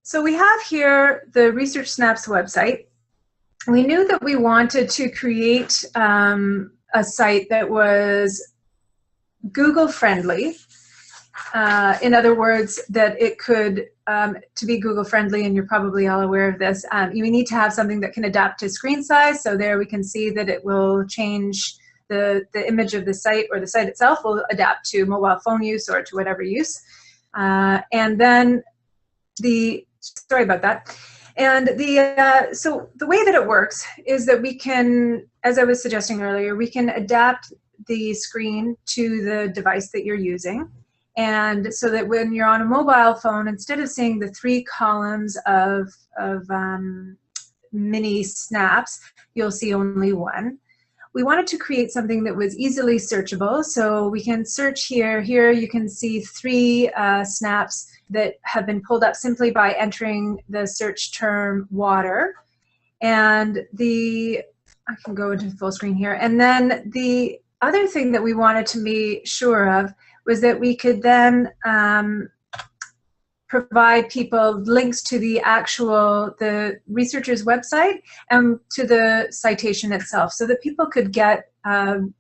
So we have here the Research Snaps website. We knew that we wanted to create a site that was Google friendly. In other words, that it could, to be Google friendly, and you're probably all aware of this, you need to have something that can adapt to screen size. So there we can see that it will change the image of the site, or the site itself will adapt to mobile phone use or to whatever use. And then sorry about that. And so the way that it works is that we can, as I was suggesting earlier, we can adapt the screen to the device that you're using. And so that when you're on a mobile phone, instead of seeing the 3 columns of mini snaps, you'll see only one. we wanted to create something that was easily searchable. So we can search here. Here you can see 3 snaps that have been pulled up simply by entering the search term water. And I can go into full screen here. And then the other thing that we wanted to be sure of was that we could then provide people links to the researcher's website and to the citation itself, so that people could get an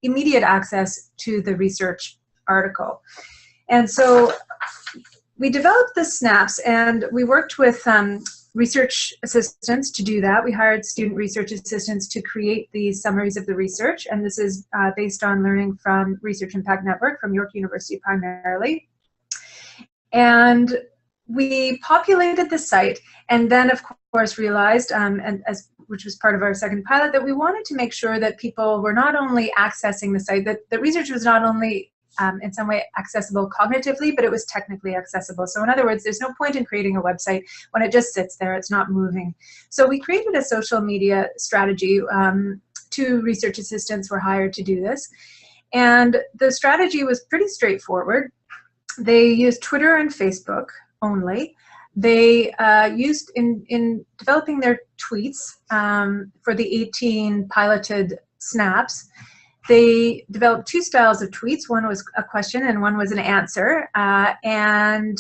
immediate access to the research article. And so we developed the snaps, and we worked with research assistants to do that. We hired student research assistants to create the summaries of the research, and this is based on learning from Research Impact Network from York University primarily. And we populated the site, and then of course realized, which was part of our second pilot, that we wanted to make sure that people were not only accessing the site, that the research was not only in some way accessible cognitively, but it was technically accessible. So in other words, there's no point in creating a website when it just sits there, it's not moving. So we created a social media strategy. 2 research assistants were hired to do this. And the strategy was pretty straightforward. They used Twitter and Facebook only. They used, in developing their tweets for the 18 piloted snaps, they developed 2 styles of tweets. One was a question and one was an answer. And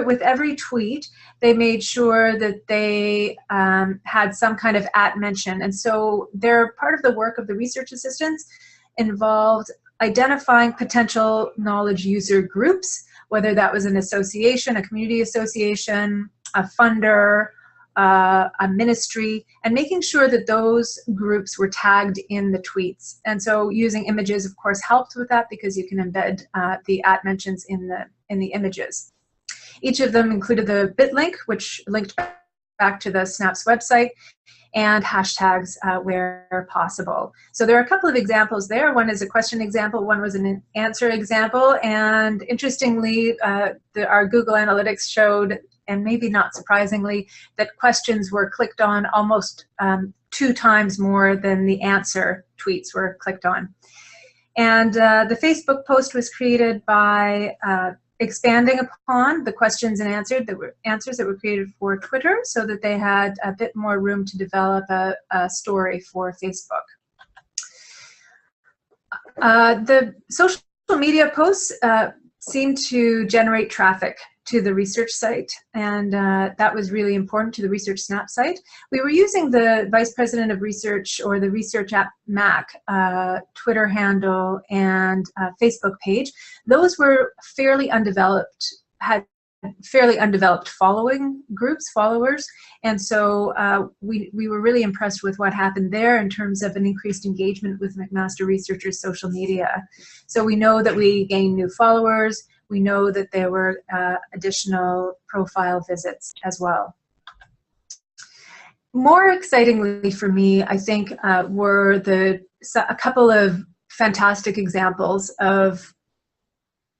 with every tweet, they made sure that they had some kind of @mention. And so part of the work of the research assistants involved identifying potential knowledge user groups, whether that was an association, a community association, a funder, a ministry, and making sure that those groups were tagged in the tweets. And so using images, of course, helped with that, because you can embed the @mentions in the images. Each of them included the bit link, which linked back to the SNAPS website, and hashtags where possible. So there are a couple of examples there. One is a question example, one was an answer example, and interestingly, our Google Analytics showed, and maybe not surprisingly, that questions were clicked on almost 2 times more than the answer tweets were clicked on. And the Facebook post was created by expanding upon the questions and answers that were created for Twitter, so that they had a bit more room to develop a story for Facebook. The social media posts seemed to generate traffic to the research site, and that was really important to the Research Snap site. We were using the Vice President of Research, or the Research at Mac, Twitter handle and Facebook page. Those were fairly undeveloped, had fairly undeveloped followers, and so we were really impressed with what happened there in terms of an increased engagement with McMaster researchers' social media. So we know that we gained new followers. We know that there were additional profile visits as well. More excitingly for me, I think, were a couple of fantastic examples of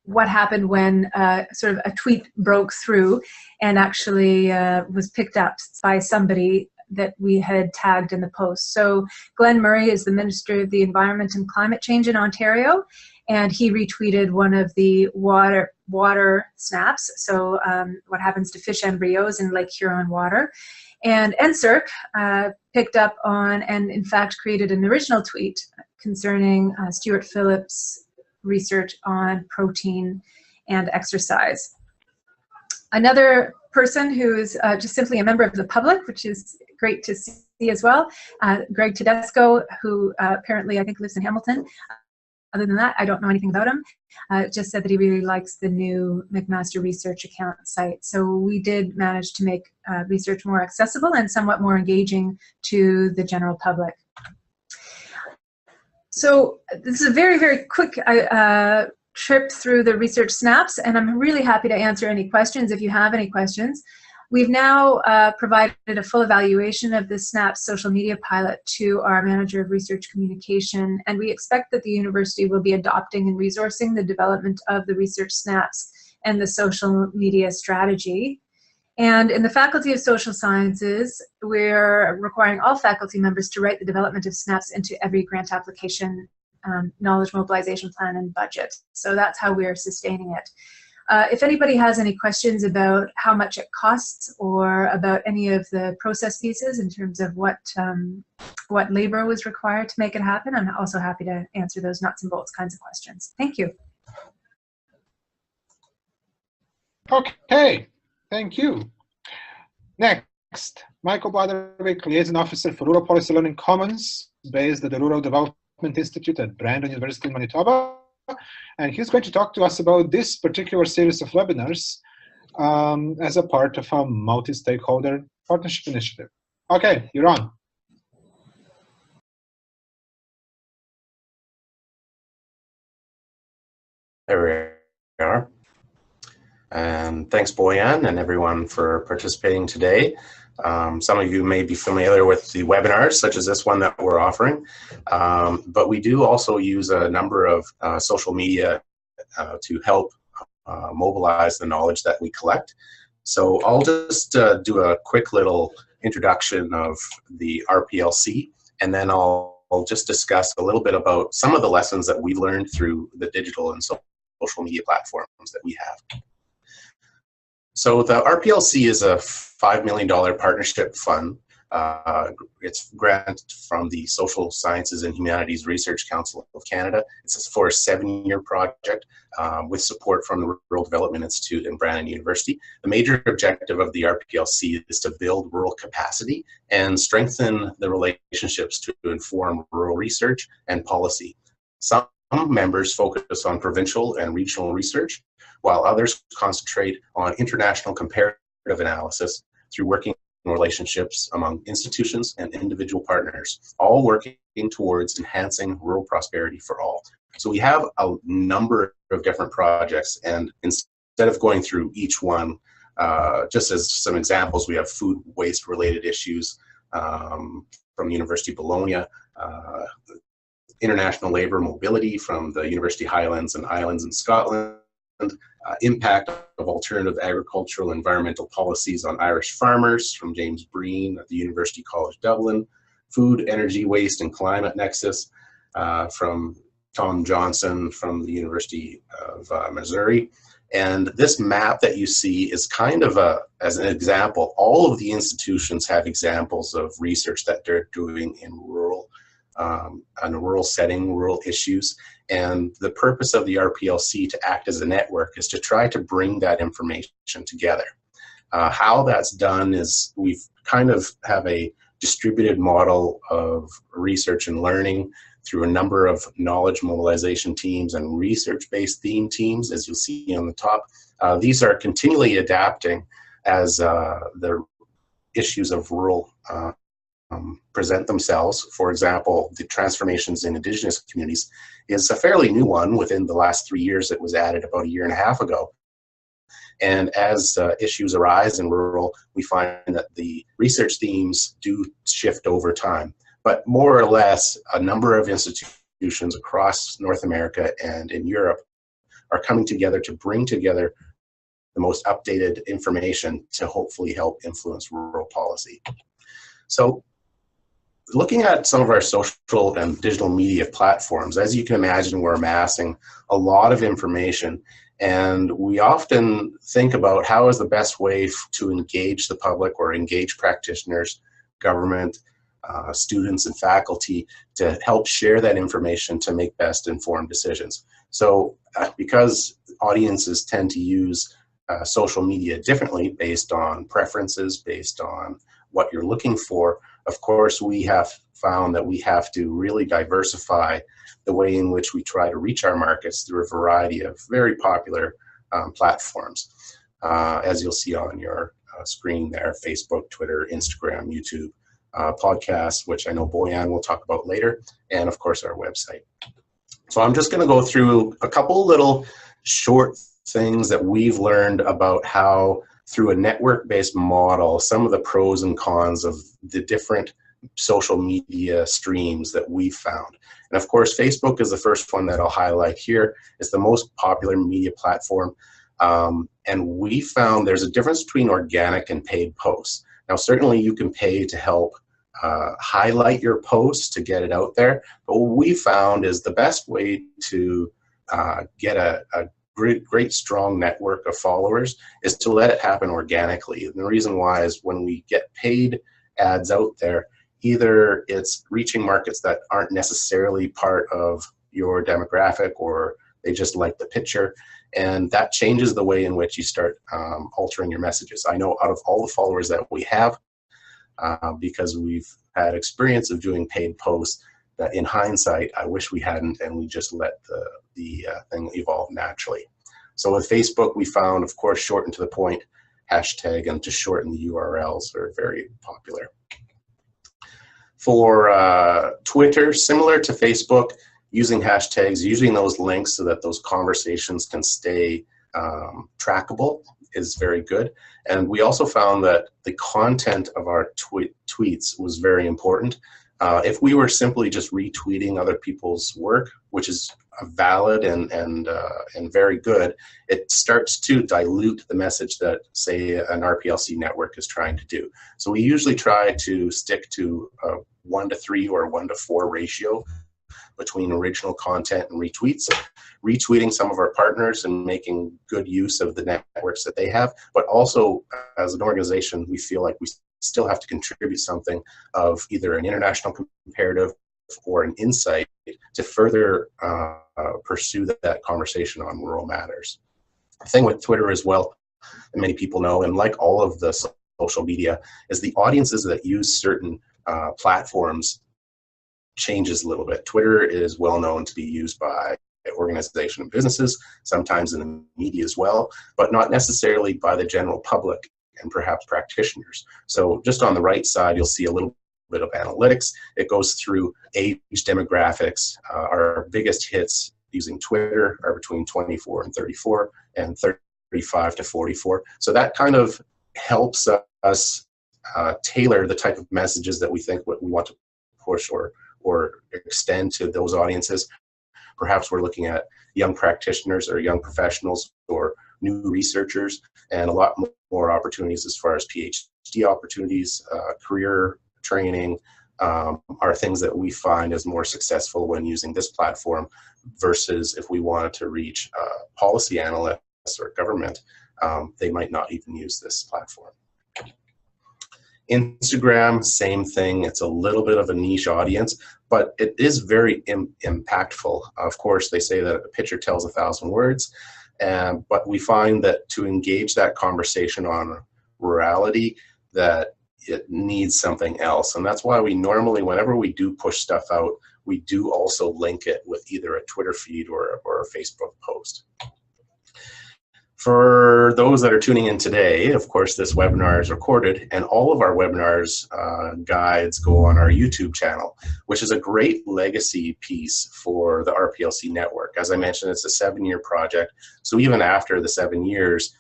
what happened when sort of a tweet broke through and actually was picked up by somebody that we had tagged in the post. So Glenn Murray is the Minister of the Environment and Climate Change in Ontario, and he retweeted one of the water snaps, so what happens to fish embryos in Lake Huron water. And NSERC picked up on, and in fact created an original tweet concerning Stuart Phillips' research on protein and exercise. Another person who is just simply a member of the public, which is great to see as well, Greg Tedesco, who apparently I think lives in Hamilton. Other than that, I don't know anything about him. Just said that he really likes the new McMaster Research account site. So we did manage to make research more accessible and somewhat more engaging to the general public. So this is a very, very quick trip through the research snaps, and I'm really happy to answer any questions if you have any questions. We've now provided a full evaluation of the SNAPS social media pilot to our Manager of Research Communication, and we expect that the university will be adopting and resourcing the development of the research SNAPS and the social media strategy. And in the Faculty of Social Sciences, we're requiring all faculty members to write the development of SNAPs into every grant application, knowledge mobilization plan, and budget. So that's how we're sustaining it. If anybody has any questions about how much it costs or about any of the process pieces in terms of what labor was required to make it happen, I'm also happy to answer those nuts and bolts kinds of questions. Thank you. Okay, thank you. Next, Michael Bada, Liaison Officer for Rural Policy Learning Commons, based at the Rural Development Institute at Brandon University in Manitoba. And he's going to talk to us about this particular series of webinars as a part of a multi-stakeholder partnership initiative. Okay, you're on. There we are. And thanks, Boyan, and everyone for participating today. Some of you may be familiar with the webinars, such as this one that we're offering, but we do also use a number of social media to help mobilize the knowledge that we collect. So I'll just do a quick little introduction of the RPLC, and then I'll just discuss a little bit about some of the lessons that we learned through the digital and social media platforms that we have. So the RPLC is a $5 million partnership fund. It's granted from the Social Sciences and Humanities Research Council of Canada. It's for a 7-year project with support from the Rural Development Institute and Brandon University. The major objective of the RPLC is to build rural capacity and strengthen the relationships to inform rural research and policy. Some members focus on provincial and regional research, while others concentrate on international comparative analysis through working relationships among institutions and individual partners, all working towards enhancing rural prosperity for all. So we have a number of different projects, and instead of going through each one, just as some examples, we have food waste related issues from the University of Bologna, international labor mobility from the University Highlands and Islands in Scotland, impact of alternative agricultural and environmental policies on Irish farmers from James Breen at the University College Dublin, food, energy, waste and climate nexus from Tom Johnson from the University of Missouri. And this map that you see is kind of as an example. All of the institutions have examples of research that they're doing in a rural setting, rural issues. And the purpose of the RPLC to act as a network is to try to bring that information together. How that's done is we've kind of have a distributed model of research and learning through a number of knowledge mobilization teams and research-based theme teams, as you'll see on the top. These are continually adapting as the issues of rural present themselves. For example, the transformations in Indigenous communities is a fairly new one. Within the last 3 years, it was added about 1.5 years ago. And as issues arise in rural, we find that the research themes do shift over time. But more or less, a number of institutions across North America and in Europe are coming together to bring together the most updated information to hopefully help influence rural policy. So, looking at some of our social and digital media platforms, as you can imagine, we're amassing a lot of information, and we often think about how is the best way to engage the public or engage practitioners, government, students and faculty to help share that information to make best informed decisions. So because audiences tend to use social media differently based on preferences, based on what you're looking for, of course, we have found that we have to really diversify the way in which we try to reach our markets through a variety of very popular platforms. As you'll see on your screen there, Facebook, Twitter, Instagram, YouTube, podcasts, which I know Boyan will talk about later, and of course our website. So I'm just going to go through a couple little short things that we've learned about how, through a network-based model, some of the pros and cons of the different social media streams that we've found. And of course, Facebook is the first one that I'll highlight here. It's the most popular media platform. And we found there's a difference between organic and paid posts. Now, certainly you can pay to help highlight your posts to get it out there. But what we found is the best way to get a great, strong network of followers is to let it happen organically. And the reason why is when we get paid ads out there, either it's reaching markets that aren't necessarily part of your demographic, or they just like the picture, and that changes the way in which you start altering your messages. I know out of all the followers that we have, because we've had experience of doing paid posts, that in hindsight, I wish we hadn't, and we just let the thing evolve naturally. So with Facebook, we found, of course, shorten to the point hashtag and to shorten the URLs are very popular. For Twitter, similar to Facebook, using hashtags, using those links so that those conversations can stay trackable is very good. And we also found that the content of our tweets was very important. If we were simply just retweeting other people's work, which is valid and very good, it starts to dilute the message that, say, an RPLC network is trying to do. So we usually try to stick to a 1-to-3 or 1-to-4 ratio between original content and retweets, retweeting some of our partners and making good use of the networks that they have. But also, as an organization, we feel like we still have to contribute something of either an international comparative or an insight to further pursue that conversation on rural matters. The thing with Twitter as well, and many people know, and like all of the social media, is the audiences that use certain platforms changes a little bit. Twitter is well known to be used by organizations and businesses, sometimes in the media as well, but not necessarily by the general public and perhaps practitioners. So just on the right side, you'll see a little bit of analytics. It goes through age demographics. Our biggest hits using Twitter are between 24 and 34 and 35 to 44. So that kind of helps us tailor the type of messages that we think we want to push or extend to those audiences. Perhaps we're looking at young practitioners or young professionals or new researchers, and a lot more opportunities as far as PhD opportunities, career training, are things that we find as more successful when using this platform versus if we wanted to reach policy analysts or government, they might not even use this platform. Instagram, same thing. It's a little bit of a niche audience, but it is very impactful. Of course, they say that a picture tells 1,000 words, but we find that to engage that conversation on rurality, that it needs something else. And that's why we normally, whenever we do push stuff out, we do also link it with either a Twitter feed or a Facebook post. For those that are tuning in today, of course, this webinar is recorded, and all of our webinars guides go on our YouTube channel, which is a great legacy piece for the RPLC network. As I mentioned, it's a 7-year project, so even after the 7 years,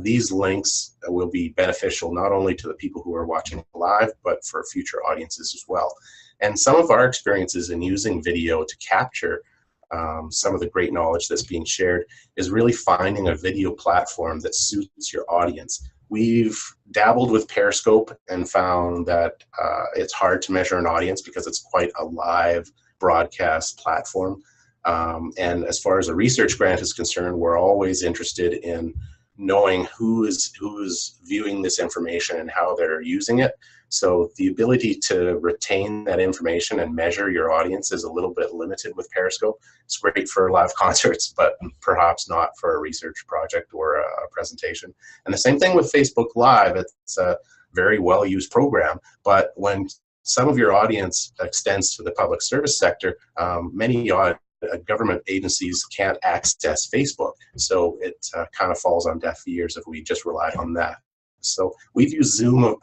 these links will be beneficial not only to the people who are watching live, but for future audiences as well. And some of our experiences in using video to capture some of the great knowledge that's being shared is really finding a video platform that suits your audience. We've dabbled with Periscope and found that it's hard to measure an audience because it's quite a live broadcast platform. And as far as a research grant is concerned, we're always interested in knowing who is viewing this information and how they're using it. So the ability to retain that information and measure your audience is a little bit limited with Periscope. It's great for live concerts, but perhaps not for a research project or a presentation. And the same thing with Facebook Live. It's a very well-used program, but when some of your audience extends to the public service sector, many government agencies can't access Facebook. So it kind of falls on deaf ears if we just rely on that. So we've used Zoom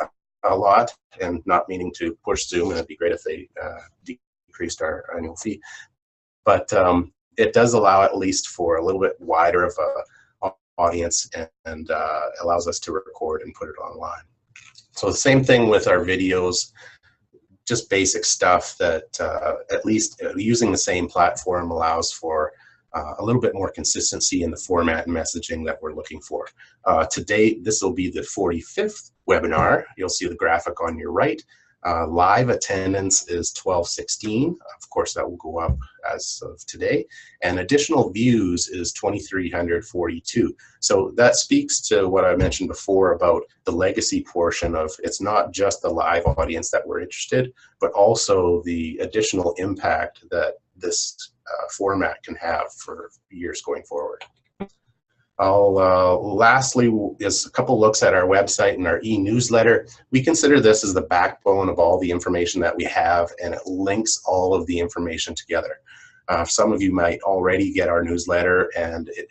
a lot, and not meaning to push Zoom, and it'd be great if they decreased our annual fee. But it does allow at least for a little bit wider of a audience and allows us to record and put it online. So the same thing with our videos, just basic stuff that at least using the same platform allows for a little bit more consistency in the format and messaging that we're looking for. To date, this will be the 45th webinar. You'll see the graphic on your right. Live attendance is 1216. Of course, that will go up as of today. And additional views is 2,342. So that speaks to what I mentioned before about the legacy portion of it's not just the live audience that we're interested, but also the additional impact that this format can have for years going forward. Lastly is a couple looks at our website and our e-newsletter. We consider this as the backbone of all the information that we have, and it links all of the information together. Some of you might already get our newsletter, and it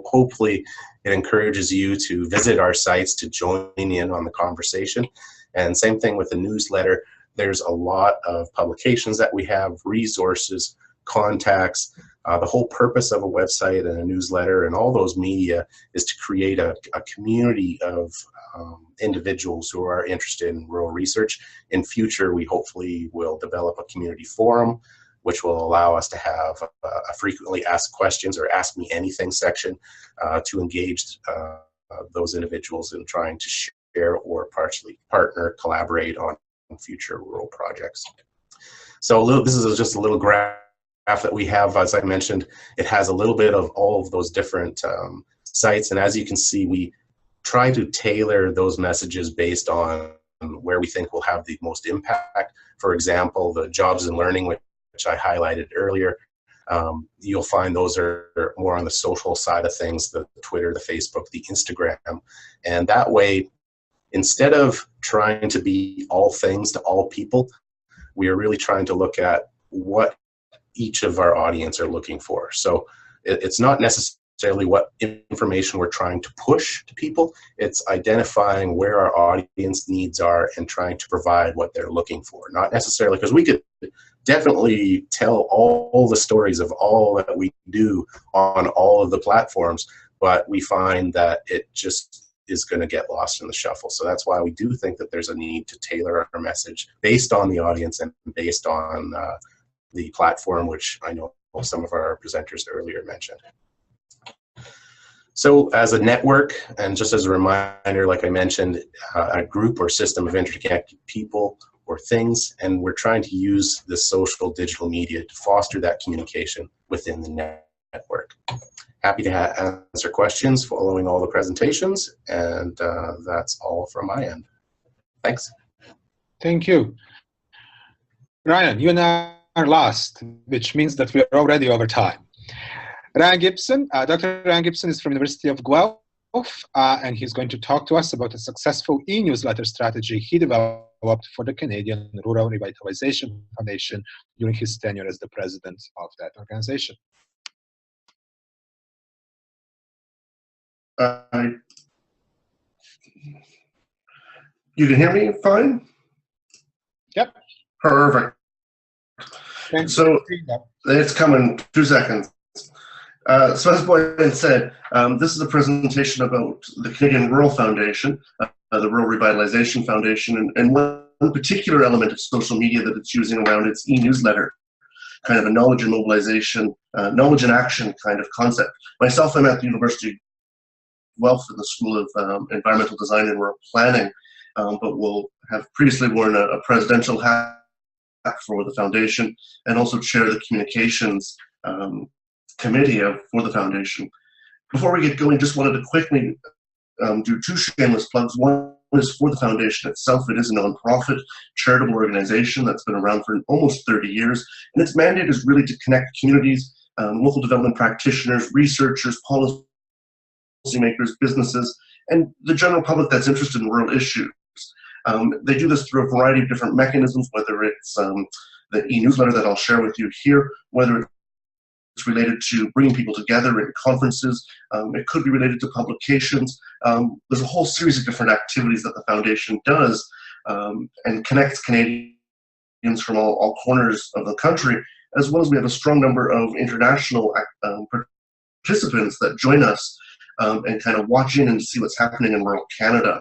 hopefully it encourages you to visit our sites to join in on the conversation. And same thing with the newsletter. There's a lot of publications that we have, resources, contacts. The whole purpose of a website and a newsletter and all those media is to create a community of individuals who are interested in rural research. In future, we hopefully will develop a community forum, which will allow us to have a frequently asked questions or ask me anything section to engage those individuals in trying to share or partially partner, collaborate on future rural projects. So this is just a little graph that we have. As I mentioned, it has a little bit of all of those different sites, and as you can see, we try to tailor those messages based on where we think will have the most impact. For example, the jobs and learning, which I highlighted earlier, you'll find those are more on the social side of things, the Twitter, the Facebook, the Instagram, and that way, instead of trying to be all things to all people, we are really trying to look at what each of our audience are looking for. So it's not necessarily what information we're trying to push to people, it's identifying where our audience needs are and trying to provide what they're looking for. Not necessarily, because we could definitely tell all the stories of all that we do on all of the platforms, but we find that it just is going to get lost in the shuffle. So that's why we do think that there's a need to tailor our message based on the audience and based on the platform, which I know some of our presenters earlier mentioned. So as a network, and just as a reminder, like I mentioned, a group or system of interconnected people or things, and we're trying to use the social digital media to foster that communication within the network. Happy to answer questions following all the presentations, and that's all from my end. Thanks. Thank you. Ryan, you and I are last, which means that we are already over time. Ryan Gibson, Dr. Ryan Gibson is from the University of Guelph, and he's going to talk to us about a successful e-newsletter strategy he developed for the Canadian Rural Revitalization Foundation during his tenure as the president of that organization. You can hear me fine? Yep. Perfect. So it's coming, 2 seconds. So as Boyan said, this is a presentation about the Canadian Rural Foundation, the Rural Revitalization Foundation, and one particular element of social media that it's using around its e-newsletter, kind of a knowledge and mobilization, knowledge and action kind of concept. Myself, I'm at the University of Guelph in the School of Environmental Design and Rural Planning, but will have previously worn a presidential hat for the foundation and also chair the communications committee for the foundation. Before we get going, just wanted to quickly do 2 shameless plugs. One is for the foundation itself. It is a nonprofit charitable organization that's been around for almost 30 years, and its mandate is really to connect communities, local development practitioners, researchers, policymakers, businesses, and the general public that's interested in rural issues. They do this through a variety of different mechanisms, whether it's the e-newsletter that I'll share with you here, whether it's related to bringing people together in conferences, it could be related to publications. There's a whole series of different activities that the foundation does and connects Canadians from all corners of the country, as well as we have a strong number of international participants that join us and kind of watch in and see what's happening in rural Canada.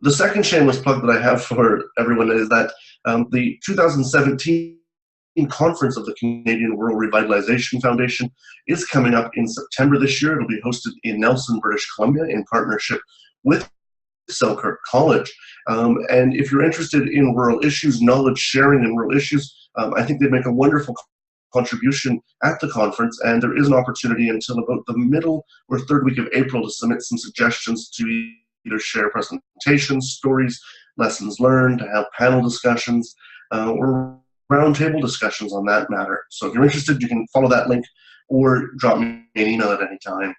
The second shameless plug that I have for everyone is that the 2017 conference of the Canadian Rural Revitalization Foundation is coming up in September this year. It'll be hosted in Nelson, British Columbia, in partnership with Selkirk College. And if you're interested in rural issues, knowledge sharing in rural issues, I think they'd make a wonderful contribution at the conference, and there is an opportunity until about the middle or third week of April to submit some suggestions to either share presentations, stories, lessons learned, to have panel discussions, or roundtable discussions on that matter. So if you're interested, you can follow that link or drop me an email at any time.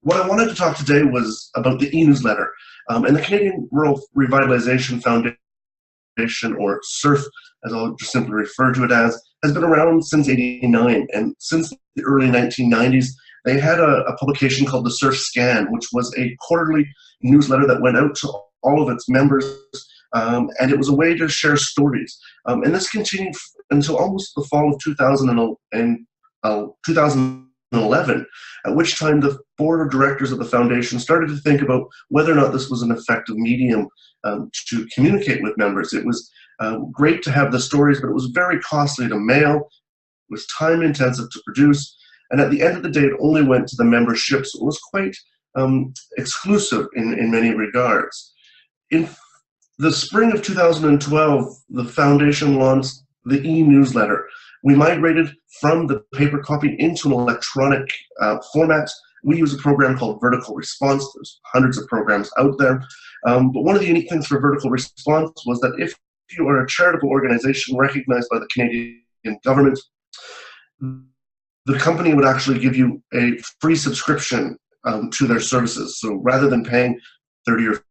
What I wanted to talk today was about the e-newsletter. And the Canadian Rural Revitalization Foundation, or CIRF, as I'll just simply refer to it as, has been around since '89. And since the early 1990s, they had a publication called the CIRF Scan, which was a quarterly newsletter that went out to all of its members, and it was a way to share stories. And this continued until almost the fall of 2011, at which time the board of directors of the foundation started to think about whether or not this was an effective medium to communicate with members. It was great to have the stories, but it was very costly to mail. It was time intensive to produce. And at the end of the day, it only went to the membership, so it was quite exclusive in many regards. In the spring of 2012, the foundation launched the e-newsletter. We migrated from the paper copy into an electronic format. We use a program called Vertical Response. There's hundreds of programs out there. But one of the unique things for Vertical Response was that if you are a charitable organization recognized by the Canadian government, the company would actually give you a free subscription to their services. So rather than paying $30 or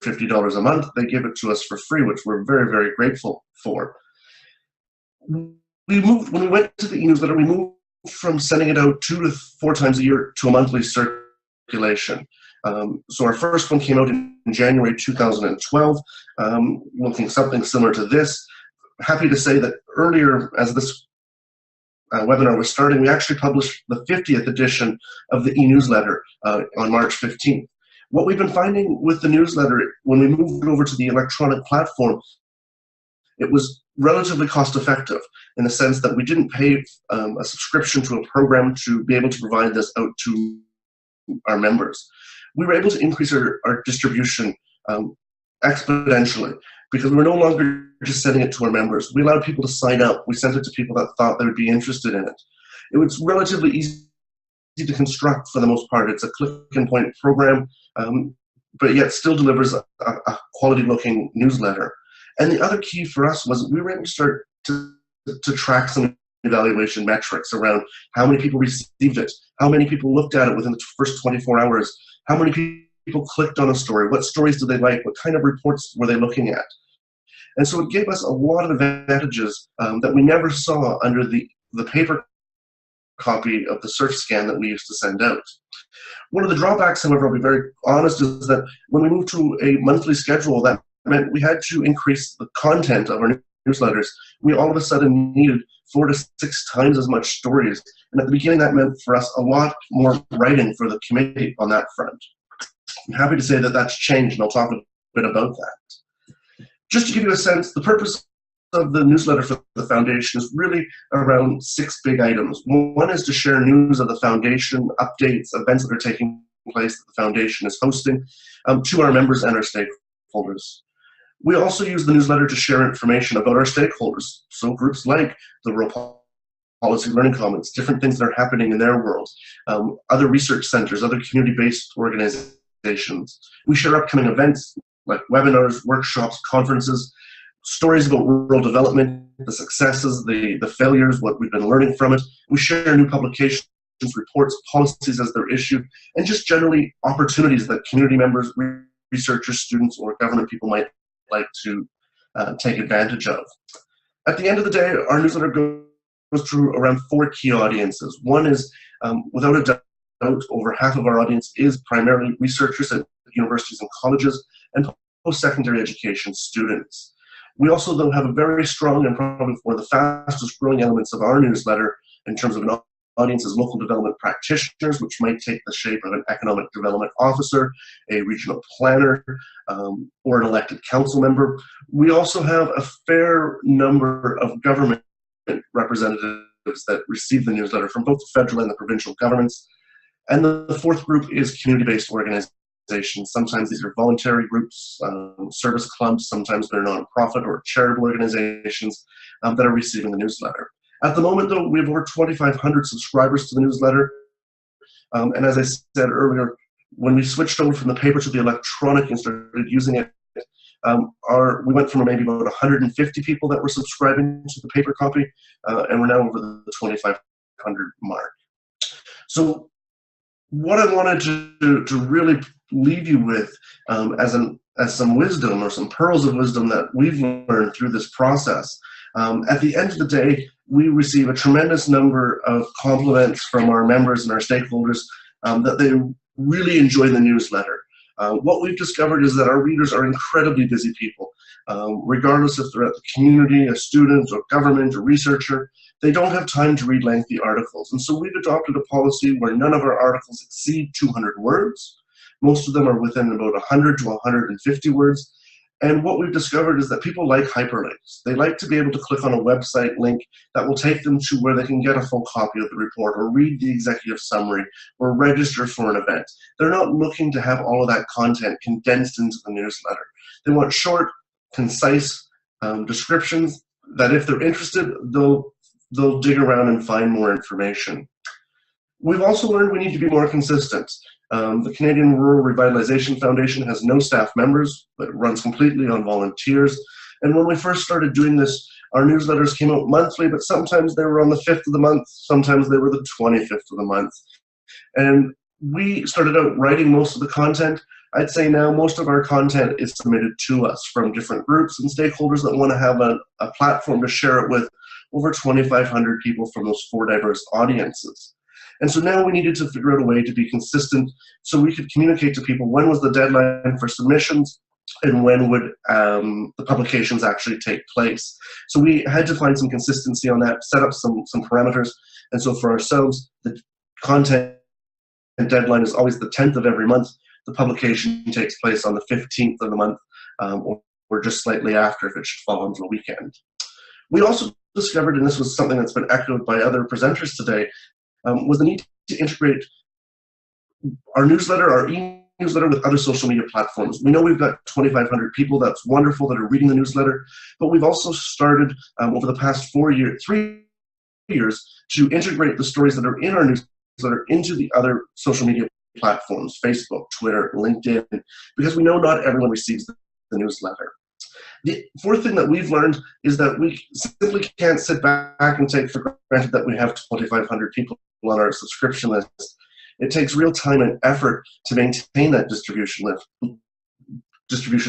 $50 a month, they give it to us for free, which we're very, very grateful for. When we went to the e-newsletter, we moved from sending it out 2 to 4 times a year to a monthly circulation. So our first one came out in January 2012, looking something similar to this. Happy to say that earlier, as this webinar was starting, we actually published the 50th edition of the e-newsletter on March 15th. What we've been finding with the newsletter, when we moved over to the electronic platform, it was relatively cost effective in the sense that we didn't pay a subscription to a program to be able to provide this out to our members. We were able to increase our distribution exponentially because we were no longer just sending it to our members. We allowed people to sign up. We sent it to people that thought they would be interested in it. It was relatively easy to construct for the most part. It's a click and point program, but yet still delivers a quality looking newsletter. And the other key for us was we were able to start to track some evaluation metrics around how many people received it, how many people looked at it within the first 24 hours, how many people clicked on a story, what stories did they like, what kind of reports were they looking at. And so it gave us a lot of advantages that we never saw under the paper copy of the CIRF Scan that we used to send out. One of the drawbacks, however, I'll be very honest, is that when we moved to a monthly schedule, that meant we had to increase the content of our newsletters. We all of a sudden needed 4 to 6 times as much stories. And at the beginning, that meant for us a lot more writing for the committee on that front. I'm happy to say that that's changed, and I'll talk a bit about that. Just to give you a sense, the purpose of the newsletter for the foundation is really around 6 big items. One is to share news of the foundation, updates, events that are taking place that the foundation is hosting to our members and our stakeholders. We also use the newsletter to share information about our stakeholders, so groups like the Rural Policy Learning Commons, different things that are happening in their world, other research centers, other community-based organizations. We share upcoming events like webinars, workshops, conferences, stories about rural development, the successes, the failures, what we've been learning from it. We share new publications, reports, policies as they're issued, and just generally opportunities that community members, researchers, students, or government people might like to take advantage of. At the end of the day, our newsletter goes through around 4 key audiences. One is, without a doubt, over half of our audience is primarily researchers at universities and colleges and post-secondary education students. We also, though, have a very strong and probably one of the fastest growing elements of our newsletter in terms of an audience is local development practitioners, which might take the shape of an economic development officer, a regional planner, or an elected council member. We also have a fair number of government representatives that receive the newsletter from both the federal and the provincial governments. And the fourth group is community-based organizations. Sometimes these are voluntary groups, service clubs, sometimes they're nonprofit or charitable organizations that are receiving the newsletter. At the moment, though, we have over 2,500 subscribers to the newsletter. And as I said earlier, when we switched over from the paper to the electronic and started using it, we went from maybe about 150 people that were subscribing to the paper copy, and we're now over the 2,500 mark. So what I wanted to really leave you with as some wisdom or some pearls of wisdom that we've learned through this process. At the end of the day, we receive a tremendous number of compliments from our members and our stakeholders that they really enjoy the newsletter. What we've discovered is that our readers are incredibly busy people. Regardless if they're at the community, a student, or government, or researcher, they don't have time to read lengthy articles. And so we've adopted a policy where none of our articles exceed 200 words. Most of them are within about 100 to 150 words. And what we've discovered is that people like hyperlinks. They like to be able to click on a website link that will take them to where they can get a full copy of the report or read the executive summary or register for an event. They're not looking to have all of that content condensed into the newsletter. They want short, concise descriptions that if they're interested, they'll dig around and find more information. We've also learned we need to be more consistent. The Canadian Rural Revitalization Foundation has no staff members, but it runs completely on volunteers. And when we first started doing this, our newsletters came out monthly, but sometimes they were on the 5th of the month, sometimes they were the 25th of the month. And we started out writing most of the content. I'd say now most of our content is submitted to us from different groups and stakeholders that want to have a platform to share it with over 2,500 people from those 4 diverse audiences. And so now we needed to figure out a way to be consistent so we could communicate to people when was the deadline for submissions and when would the publications actually take place. So we had to find some consistency on that, set up some parameters. And so for ourselves, the content deadline is always the 10th of every month. The publication takes place on the 15th of the month or just slightly after if it should fall on the weekend. We also discovered, and this was something that's been echoed by other presenters today, was the need to integrate our newsletter, our e-newsletter with other social media platforms. We know we've got 2,500 people, that's wonderful, that are reading the newsletter, but we've also started over the past 3 years to integrate the stories that are in our newsletter into the other social media platforms, Facebook, Twitter, LinkedIn, because we know not everyone receives the newsletter. The fourth thing that we've learned is that we simply can't sit back and take for granted that we have 2,500 people on our subscription list. It takes real time and effort to maintain that distribution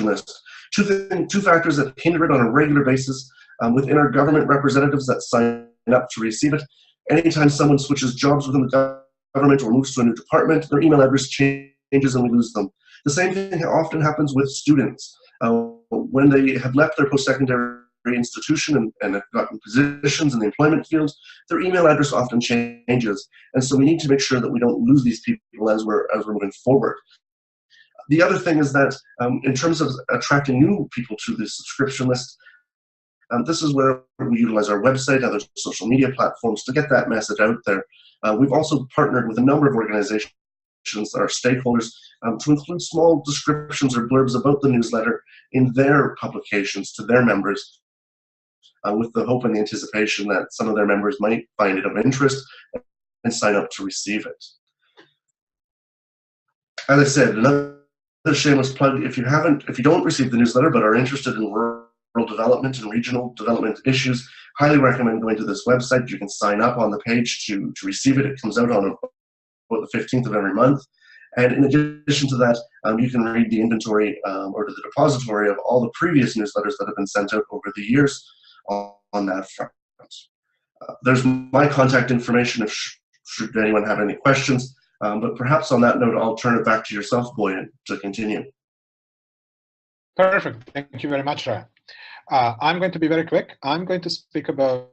list. Two factors that hinder it on a regular basis within our government representatives that sign up to receive it. Anytime someone switches jobs within the government or moves to a new department, their email address changes and we lose them. The same thing often happens with students. When they have left their post-secondary institution and have gotten positions in the employment fields, their email address often changes. And so we need to make sure that we don't lose these people as we're moving forward. The other thing is that in terms of attracting new people to the subscription list, this is where we utilize our website, other social media platforms to get that message out there. We've also partnered with a number of organizations that are stakeholders to include small descriptions or blurbs about the newsletter in their publications to their members with the hope and the anticipation that some of their members might find it of interest and sign up to receive it. As I said, another shameless plug, if you don't receive the newsletter but are interested in rural development and regional development issues, highly recommend going to this website. You can sign up on the page to receive it. It comes out on about the 15th of every month. And in addition to that, you can read the inventory or the depository of all the previous newsletters that have been sent out over the years on that front. There's my contact information if should anyone have any questions. But perhaps on that note, I'll turn it back to yourself, Boyan, to continue. Perfect. Thank you very much, Ryan. I'm going to be very quick. I'm going to speak about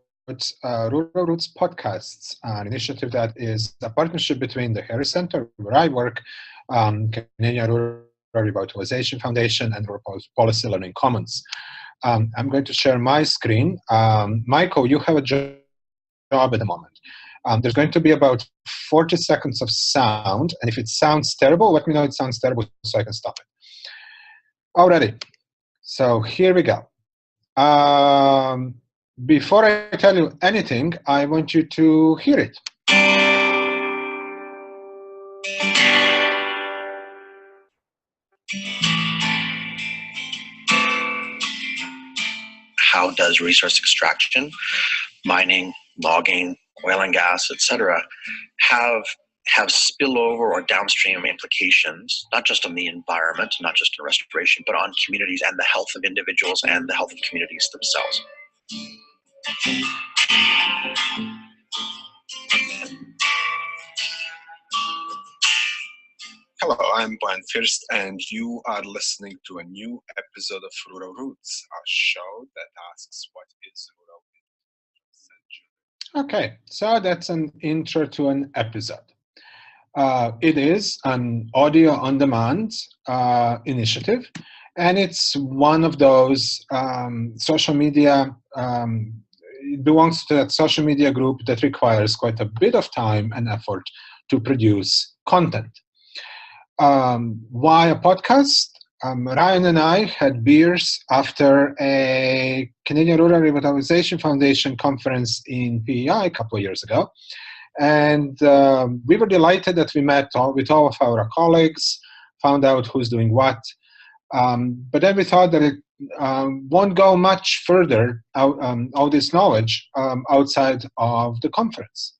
Rural Roots Podcasts, an initiative that is a partnership between the Harris Center, where I work, Canadian Rural Revitalization Foundation, and Rural Policy Learning Commons. I'm going to share my screen. Michael, you have a job at the moment. There's going to be about 40 seconds of sound, and if it sounds terrible, let me know it sounds terrible so I can stop it. Alrighty, so here we go. Before I tell you anything, I want you to hear it. How does resource extraction, mining, logging, oil and gas, etc., have spillover or downstream implications, not just on the environment, not just on restoration, but on communities and the health of individuals and the health of communities themselves? Hello, I'm Brian First, and you are listening to a new episode of Rural Roots, a show that asks what is rural. Okay, so that's an intro to an episode. It is an audio-on-demand initiative, and it's one of those social media, it belongs to that social media group that requires quite a bit of time and effort to produce content. Why a podcast? Ryan and I had beers after a Canadian Rural Revitalization Foundation conference in PEI a couple of years ago. And we were delighted that we met with all of our colleagues, found out who's doing what. But then we thought that it won't go much further, all this knowledge, outside of the conference.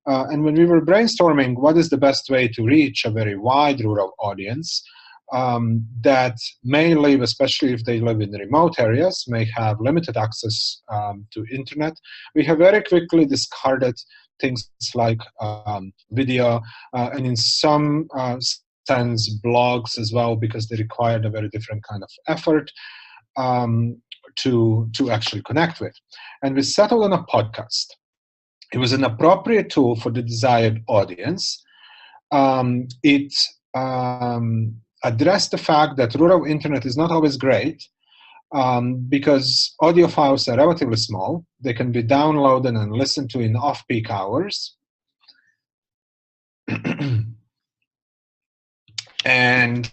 And when we were brainstorming what is the best way to reach a very wide rural audience that may live, especially if they live in remote areas, may have limited access to internet, we have very quickly discarded things like video and in some sense blogs as well, because they required a very different kind of effort to actually connect with. And we settled on a podcast. It was an appropriate tool for the desired audience. It addressed the fact that rural internet is not always great because audio files are relatively small. They can be downloaded and listened to in off-peak hours. And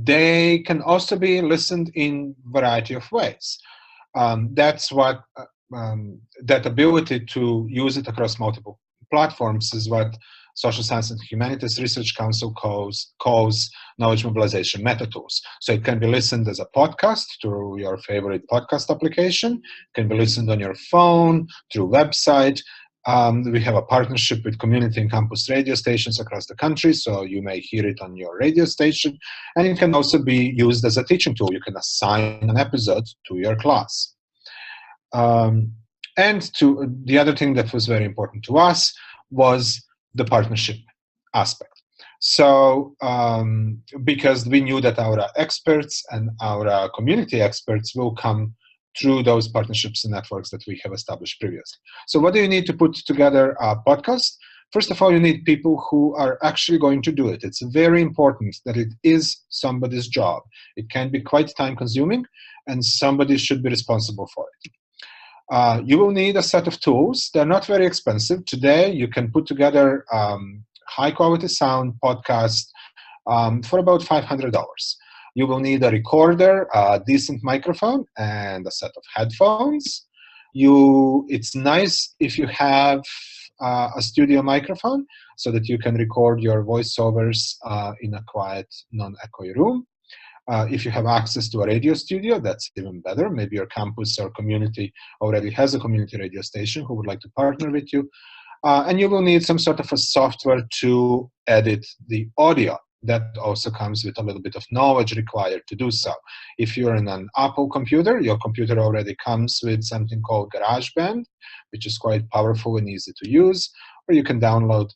they can also be listened in a variety of ways. That's what that ability to use it across multiple platforms is what Social Science and Humanities Research Council calls knowledge mobilization meta tools. So it can be listened as a podcast through your favorite podcast application, it can be listened on your phone, through website. We have a partnership with community and campus radio stations across the country, so you may hear it on your radio station. And it can also be used as a teaching tool. You can assign an episode to your class. And the other thing that was very important to us was the partnership aspect. So because we knew that our experts and our community experts will come through those partnerships and networks that we have established previously. So what do you need to put together a podcast? First of all, you need people who are actually going to do it. It's very important that it is somebody's job. It can be quite time-consuming, and somebody should be responsible for it. You will need a set of tools. They're not very expensive. Today, you can put together high-quality sound podcast for about $500. You will need a recorder, a decent microphone, and a set of headphones. It's nice if you have a studio microphone so that you can record your voiceovers in a quiet, non-echoey room. If you have access to a radio studio, that's even better. Maybe your campus or community already has a community radio station who would like to partner with you. And you will need some sort of a software to edit the audio. That also comes with a little bit of knowledge required to do so. If you're in an Apple computer, your computer already comes with something called GarageBand, which is quite powerful and easy to use, or you can download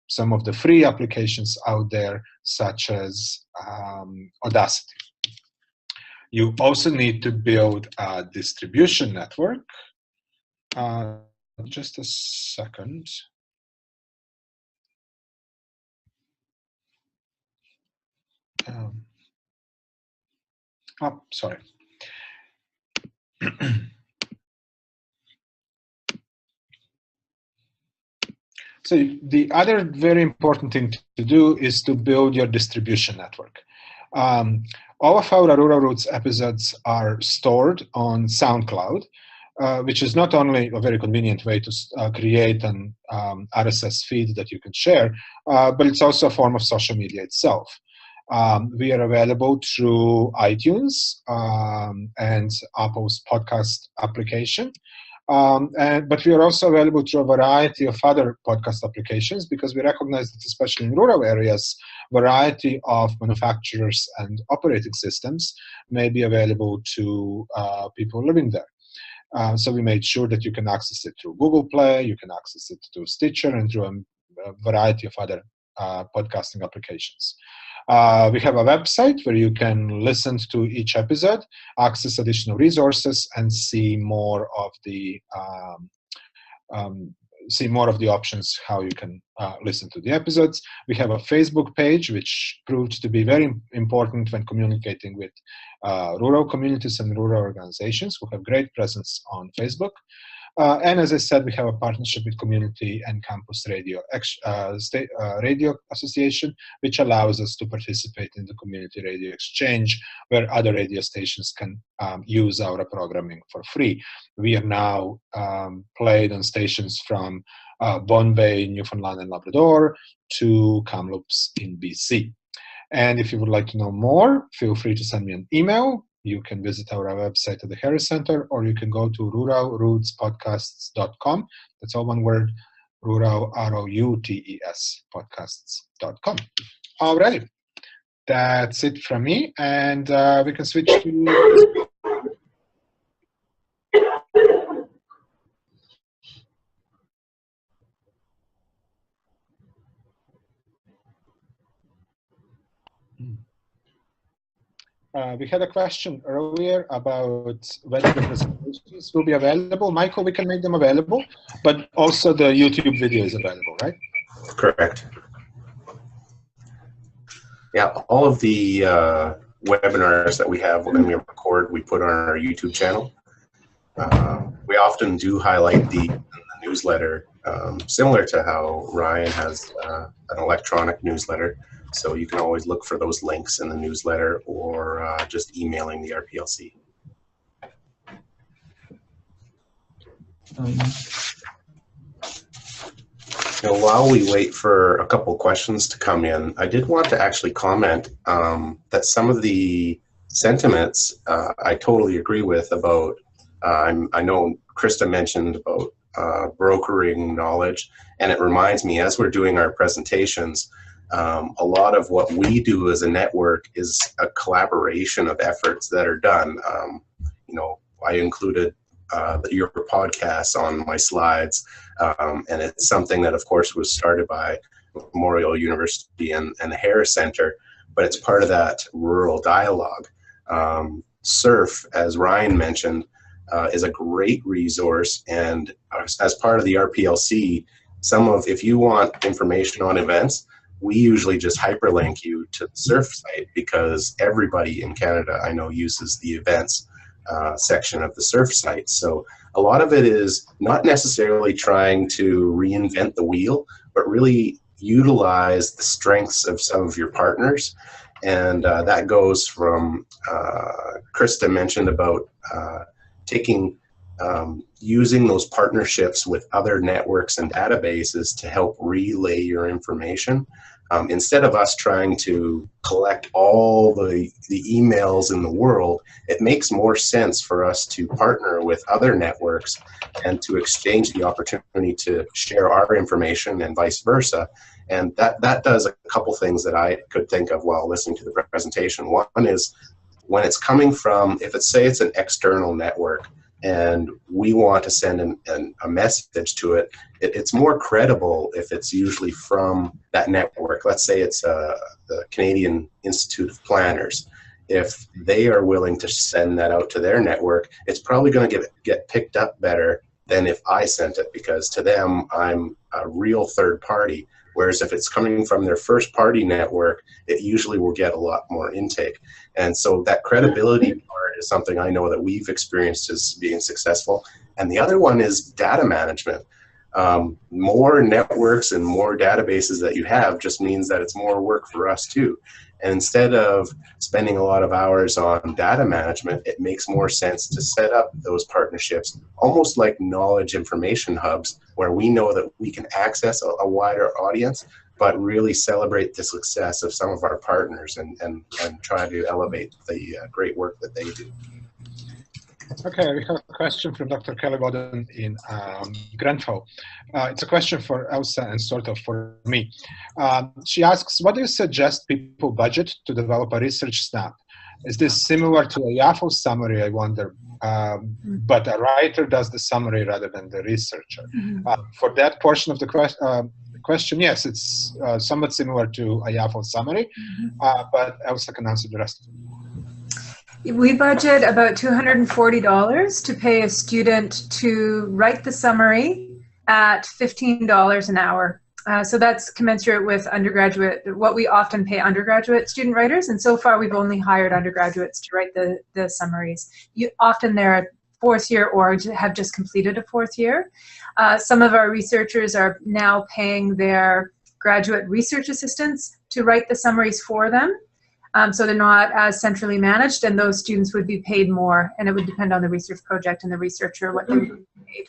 some of the free applications out there, such as Audacity. You also need to build a distribution network. Just a second. Oh, sorry. So the other very important thing to do is to build your distribution network. All of our Rural Roots episodes are stored on SoundCloud, which is not only a very convenient way to create an RSS feed that you can share, but it's also a form of social media itself. We are available through iTunes and Apple's podcast application. But we are also available through a variety of other podcast applications because we recognize that, especially in rural areas, variety of manufacturers and operating systems may be available to people living there. So we made sure that you can access it through Google Play, you can access it through Stitcher, and through a variety of other podcasting applications. We have a website where you can listen to each episode, access additional resources, and see more of the options how you can listen to the episodes. We have a Facebook page, which proved to be very important when communicating with rural communities and rural organizations who have great presence on Facebook. And as I said, we have a partnership with Community and Campus Radio Radio Association, which allows us to participate in the community radio exchange, where other radio stations can use our programming for free. We are now played on stations from Bombay, Newfoundland and Labrador, to Kamloops in BC. And if you would like to know more, feel free to send me an email. You can visit our website at the Harris Center, or you can go to ruralrootspodcasts.com. That's all one word, rural, R-O-U-T-E-S, podcasts.com. All right. That's it from me, and we can switch to... we had a question earlier about whether the presentations will be available. Michael, we can make them available, but also the YouTube video is available, right? Correct. Yeah, all of the webinars that we have when we record, we put on our YouTube channel. We often do highlight the newsletter, similar to how Ryan has an electronic newsletter. So you can always look for those links in the newsletter, or just emailing the RPLC. Now, while we wait for a couple questions to come in, I did want to actually comment that some of the sentiments I totally agree with about, I know Krista mentioned about brokering knowledge, and it reminds me, as we're doing our presentations, a lot of what we do as a network is a collaboration of efforts that are done. You know, I included your podcasts on my slides, and it's something that, of course, was started by Memorial University and the Harris Center, but it's part of that rural dialogue. SURF, as Ryan mentioned, is a great resource, and as part of the RPLC, if you want information on events, we usually just hyperlink you to the SURF site, because everybody in Canada, I know, uses the events section of the SURF site. So a lot of it is not necessarily trying to reinvent the wheel, but really utilize the strengths of some of your partners. And that goes from, Krista mentioned about using those partnerships with other networks and databases to help relay your information. Instead of us trying to collect all the emails in the world, it makes more sense for us to partner with other networks and to exchange the opportunity to share our information and vice versa. And that does a couple things that I could think of while listening to the presentation. One is, when it's coming from, if it's, say it's an external network, and we want to send a message to it, it's more credible if it's usually from that network. Let's say it's the Canadian Institute of Planners. If they are willing to send that out to their network, it's probably going to get picked up better than if I sent it, because to them, I'm a real third party. Whereas if it's coming from their first party network, it usually will get a lot more intake. And so that credibility part is something I know that we've experienced as being successful. And the other one is data management. More networks and more databases that you have just means that it's more work for us too. And instead of spending a lot of hours on data management, it makes more sense to set up those partnerships almost like knowledge information hubs, where we know that we can access a wider audience, but really celebrate the success of some of our partners and try to elevate the great work that they do. Okay, we have a question from Dr. Kelly Boden in Grenfell. It's a question for Elsa and sort of for me. She asks, what do you suggest people budget to develop a research snap? Is this similar to a YAFO summary, I wonder, but a writer does the summary rather than the researcher? For that portion of the question, yes, it's somewhat similar to a YAFO summary, but Elsa can answer the rest. We budget about $240 to pay a student to write the summary at $15 an hour. So that's commensurate with undergraduate, what we often pay undergraduate student writers. And so far, we've only hired undergraduates to write the summaries. Often they're fourth year or have just completed a fourth year. Some of our researchers are now paying their graduate research assistants to write the summaries for them. So they're not as centrally managed, and those students would be paid more, and it would depend on the research project and the researcher what they would be paid.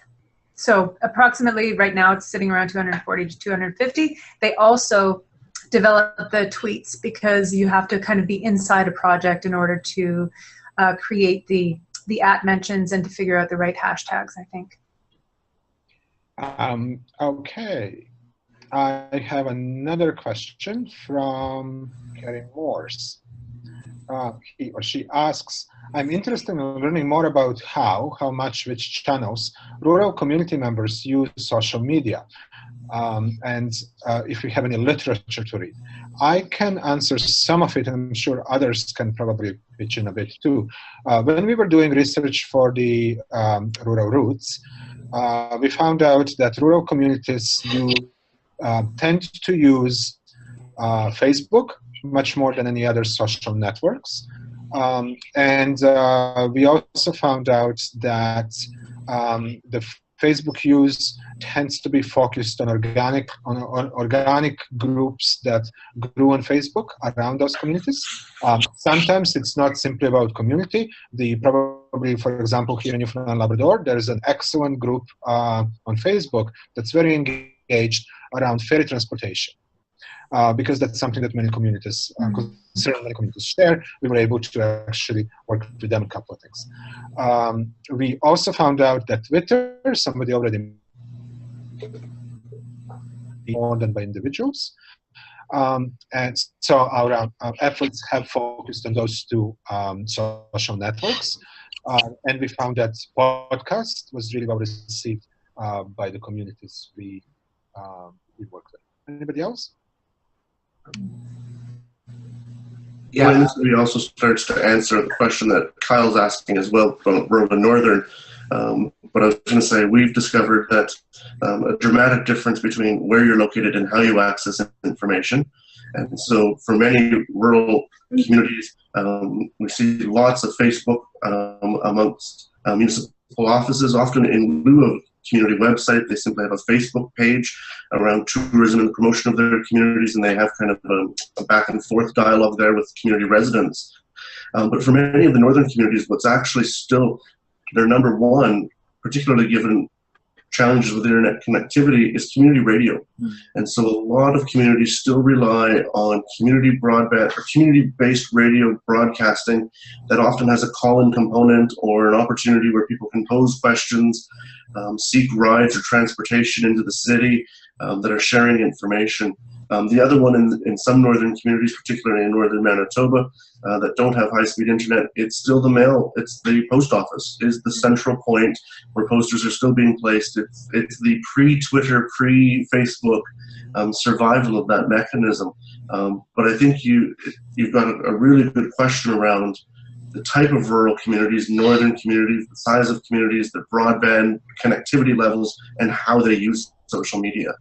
So approximately right now it's sitting around 240 to 250. They also develop the tweets because you have to kind of be inside a project in order to create the @ mentions and to figure out the right hashtags, I think. Okay. I have another question from Carrie Morse. He or she asks, I'm interested in learning more about how much, which channels rural community members use social media, and if we have any literature to read. I can answer some of it, and I'm sure others can probably pitch in a bit too. When we were doing research for the Rural Roots, we found out that rural communities tend to use Facebook much more than any other social networks. And we also found out that the Facebook use tends to be focused on organic groups that grew on Facebook around those communities. Sometimes it's not simply about community. Probably, for example, here in Newfoundland and Labrador, there's an excellent group on Facebook that's very engaged around ferry transportation. Because that's something that many communities, many communities share. We were able to actually work with them a couple of things. We also found out that Twitter, somebody already more than by individuals. And so our efforts have focused on those two social networks. And we found that podcast was really well received by the communities we work with. Anybody else? Yeah, and this really also starts to answer the question that Kyle's asking as well from Rural and Northern. But I was going to say, we've discovered that a dramatic difference between where you're located and how you access information. And so for many rural communities, we see lots of Facebook amongst municipal offices, often in lieu of community website. They simply have a Facebook page around tourism and the promotion of their communities, and they have kind of a back and forth dialogue there with community residents. But for many of the northern communities, what's actually still their number one, particularly given challenges with internet connectivity, is community radio. And so a lot of communities still rely on community broadband or community-based radio broadcasting that often has a call-in component or an opportunity where people can pose questions, seek rides or transportation into the city, that are sharing information. The other one in some northern communities, particularly in northern Manitoba, that don't have high-speed internet, it's still the mail. It's the post office is the central point where posters are still being placed. It's the pre-Twitter, pre-Facebook survival of that mechanism. But I think you've got a really good question around the type of rural communities, northern communities, the size of communities, the broadband connectivity levels, and how they use social media.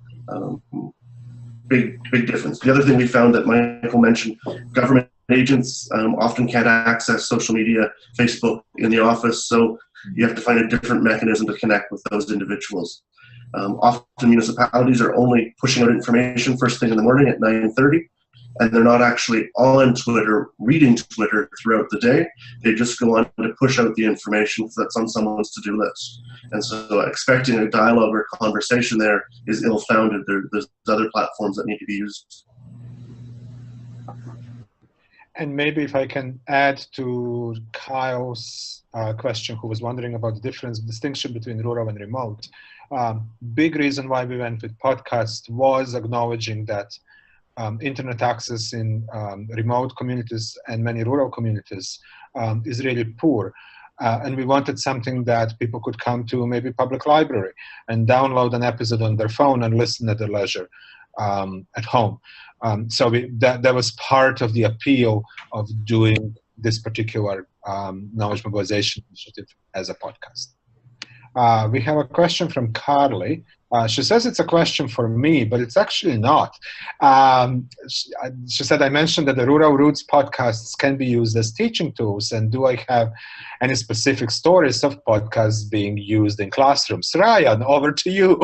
big difference. The other thing we found that Michael mentioned, government agents often can't access social media, Facebook in the office, so you have to find a different mechanism to connect with those individuals. Often municipalities are only pushing out information first thing in the morning at 9:30, and they're not actually on Twitter, reading Twitter throughout the day. They just go on to push out the information that's on someone's to-do list. And so expecting a dialogue or conversation there is ill-founded. There's other platforms that need to be used. And maybe if I can add to Kyle's question, who was wondering about the distinction between rural and remote. Big reason why we went with podcast was acknowledging that internet access in remote communities and many rural communities is really poor. And we wanted something that people could come to, maybe public library, and download an episode on their phone and listen at their leisure at home. So that was part of the appeal of doing this particular knowledge mobilization initiative as a podcast. We have a question from Carly. She says it's a question for me, but it's actually not. She said, I mentioned that the Rural Roots podcasts can be used as teaching tools, and do I have any specific stories of podcasts being used in classrooms? Ryan, over to you.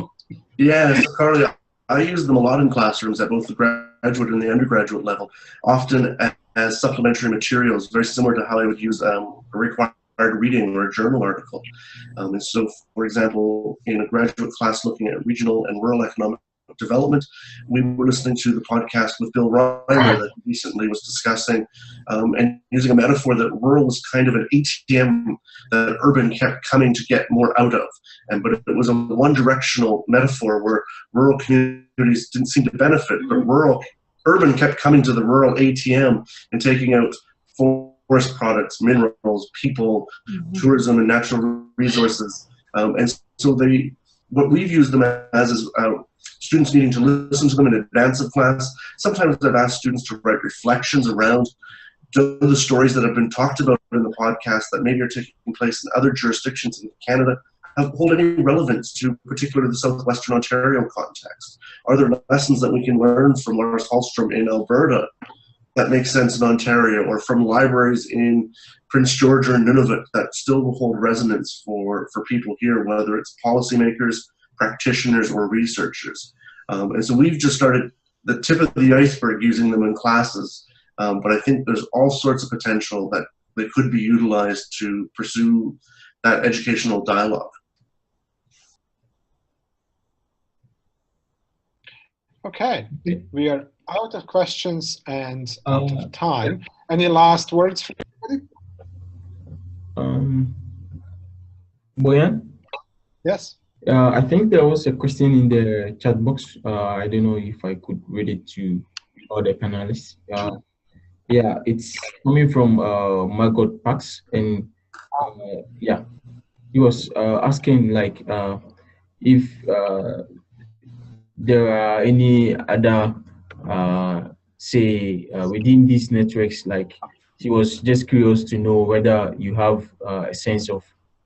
Yeah, so Carly, I use them a lot in classrooms at both the graduate and the undergraduate level, often as supplementary materials, very similar to how I would use a required reading or a journal article. And so, for example, in a graduate class looking at regional and rural economic development, we were listening to the podcast with Bill Reimer that recently was discussing and using a metaphor that rural was kind of an ATM that urban kept coming to get more out of. But it was a one-directional metaphor where rural communities didn't seem to benefit, but urban kept coming to the rural ATM and taking out forest products, minerals, people, tourism, and natural resources. And so what we've used them as is students needing to listen to them in advance of class. Sometimes I've asked students to write reflections around the stories that have been talked about in the podcast that maybe are taking place in other jurisdictions in Canada hold any relevance to particularly the Southwestern Ontario context. Are there lessons that we can learn from Lars Hallström in Alberta that make sense in Ontario, or from libraries in Prince George or Nunavut that still will hold resonance for people here, whether it's policymakers, practitioners, or researchers. And so we've just started the tip of the iceberg using them in classes, but I think there's all sorts of potential that they could be utilized to pursue that educational dialogue. Okay, we are out of questions and out of time. Any last words for everybody? Boyan? Yes. I think there was a question in the chat box. I don't know if I could read it to all the panelists. Yeah, it's coming from Margot Pax, and yeah, he was asking like if there are any other say within these networks. Like, he was just curious to know whether you have a sense of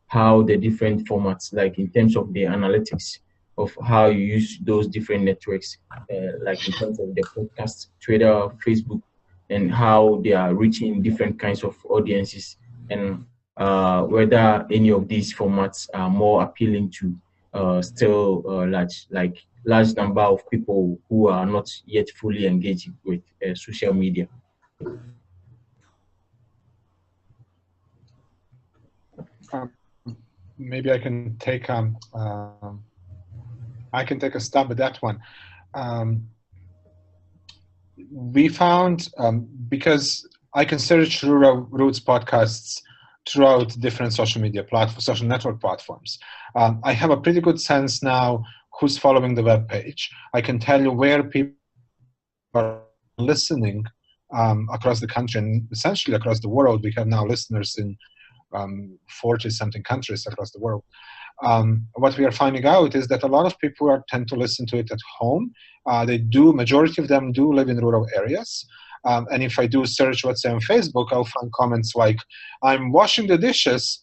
how the different formats, like in terms of the analytics of how you use those different networks, like in terms of the podcast, Twitter, Facebook, and how they are reaching different kinds of audiences, and whether any of these formats are more appealing to still large number of people who are not yet fully engaged with social media. Maybe I can take a stab at that one. We found, because I can search Rural Roots podcasts throughout different social media platforms, social network platforms. I have a pretty good sense now who's following the web page. I can tell you where people are listening across the country and essentially across the world. We have now listeners in 40-something countries across the world. What we are finding out is that a lot of people tend to listen to it at home. Majority of them do live in rural areas. And if I do search, let's say on Facebook, I'll find comments like, I'm washing the dishes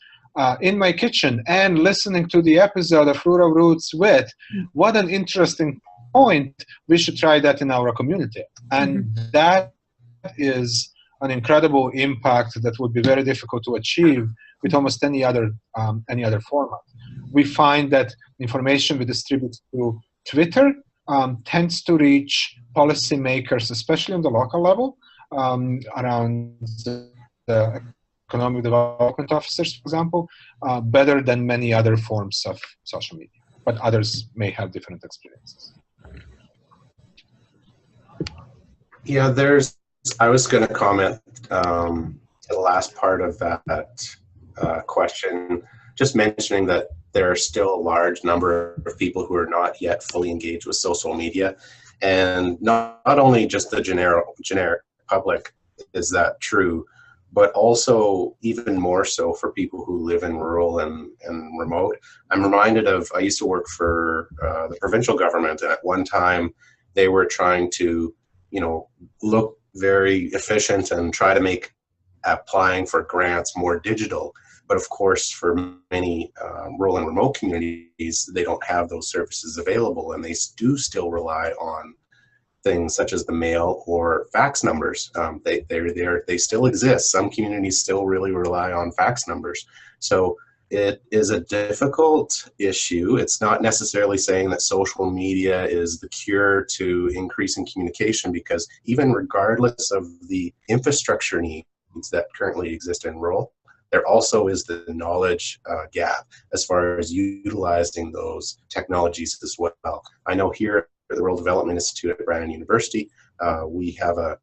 in my kitchen and listening to the episode of Rural Roots with, what an interesting point, we should try that in our community. And that is an incredible impact that would be very difficult to achieve with almost any other format. We find that information we distribute through Twitter tends to reach policymakers, especially on the local level, around the economic development officers, for example, better than many other forms of social media. But others may have different experiences. Yeah, I was going to comment the last part of that question, just mentioning that there are still a large number of people who are not yet fully engaged with social media. And not only just the generic public is that true, but also even more so for people who live in rural and remote. I'm reminded of, I used to work for the provincial government, and at one time they were trying to, look very efficient and try to make applying for grants more digital. But of course, for many rural and remote communities, they don't have those services available, and they do still rely on things such as the mail or fax numbers. They still exist. Some communities still really rely on fax numbers. So it is a difficult issue. It's not necessarily saying that social media is the cure to increasing communication, because even regardless of the infrastructure needs that currently exist in rural, there also is the knowledge gap as far as utilizing those technologies as well. I know here at the Rural Development Institute at Brandon University, we have a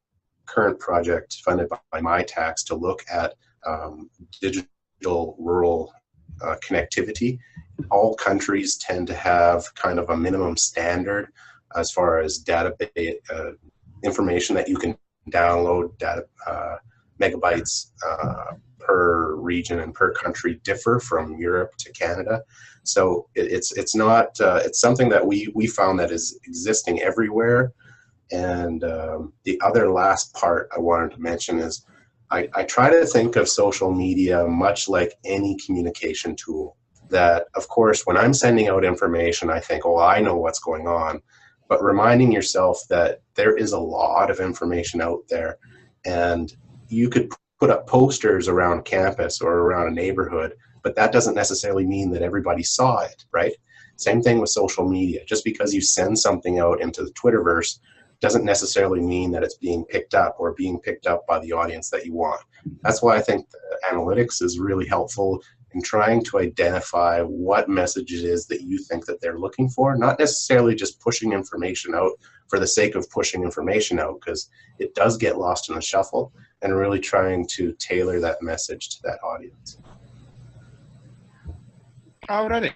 current project funded by my tax to look at digital rural connectivity. All countries tend to have kind of a minimum standard as far as database information that you can download. Megabytes per region and per country differ from Europe to Canada. So it's not it's something that we found that is existing everywhere. And the other last part I wanted to mention is I try to think of social media much like any communication tool. That, of course, when I'm sending out information, I think, oh, I know what's going on. But reminding yourself that there is a lot of information out there, and you could put up posters around campus or around a neighborhood, but that doesn't necessarily mean that everybody saw it, right? Same thing with social media. Just because you send something out into the Twitterverse doesn't necessarily mean that it's being picked up or being picked up by the audience that you want. That's why I think the analytics is really helpful in trying to identify what message it is that you think that they're looking for, not necessarily just pushing information out for the sake of pushing information out, because it does get lost in the shuffle, and really trying to tailor that message to that audience. Alrighty.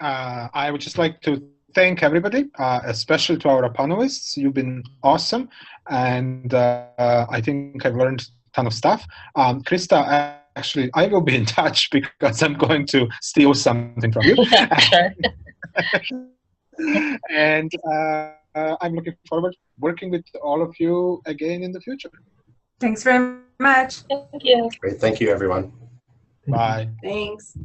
I would just like to thank everybody, especially to our panelists. You've been awesome, and I think I've learned a ton of stuff. Krista, actually, I will be in touch because I'm going to steal something from you. Sure. And I'm looking forward to working with all of you again in the future. Thanks very much. Thank you. Great. Thank you, everyone. Bye. Thanks.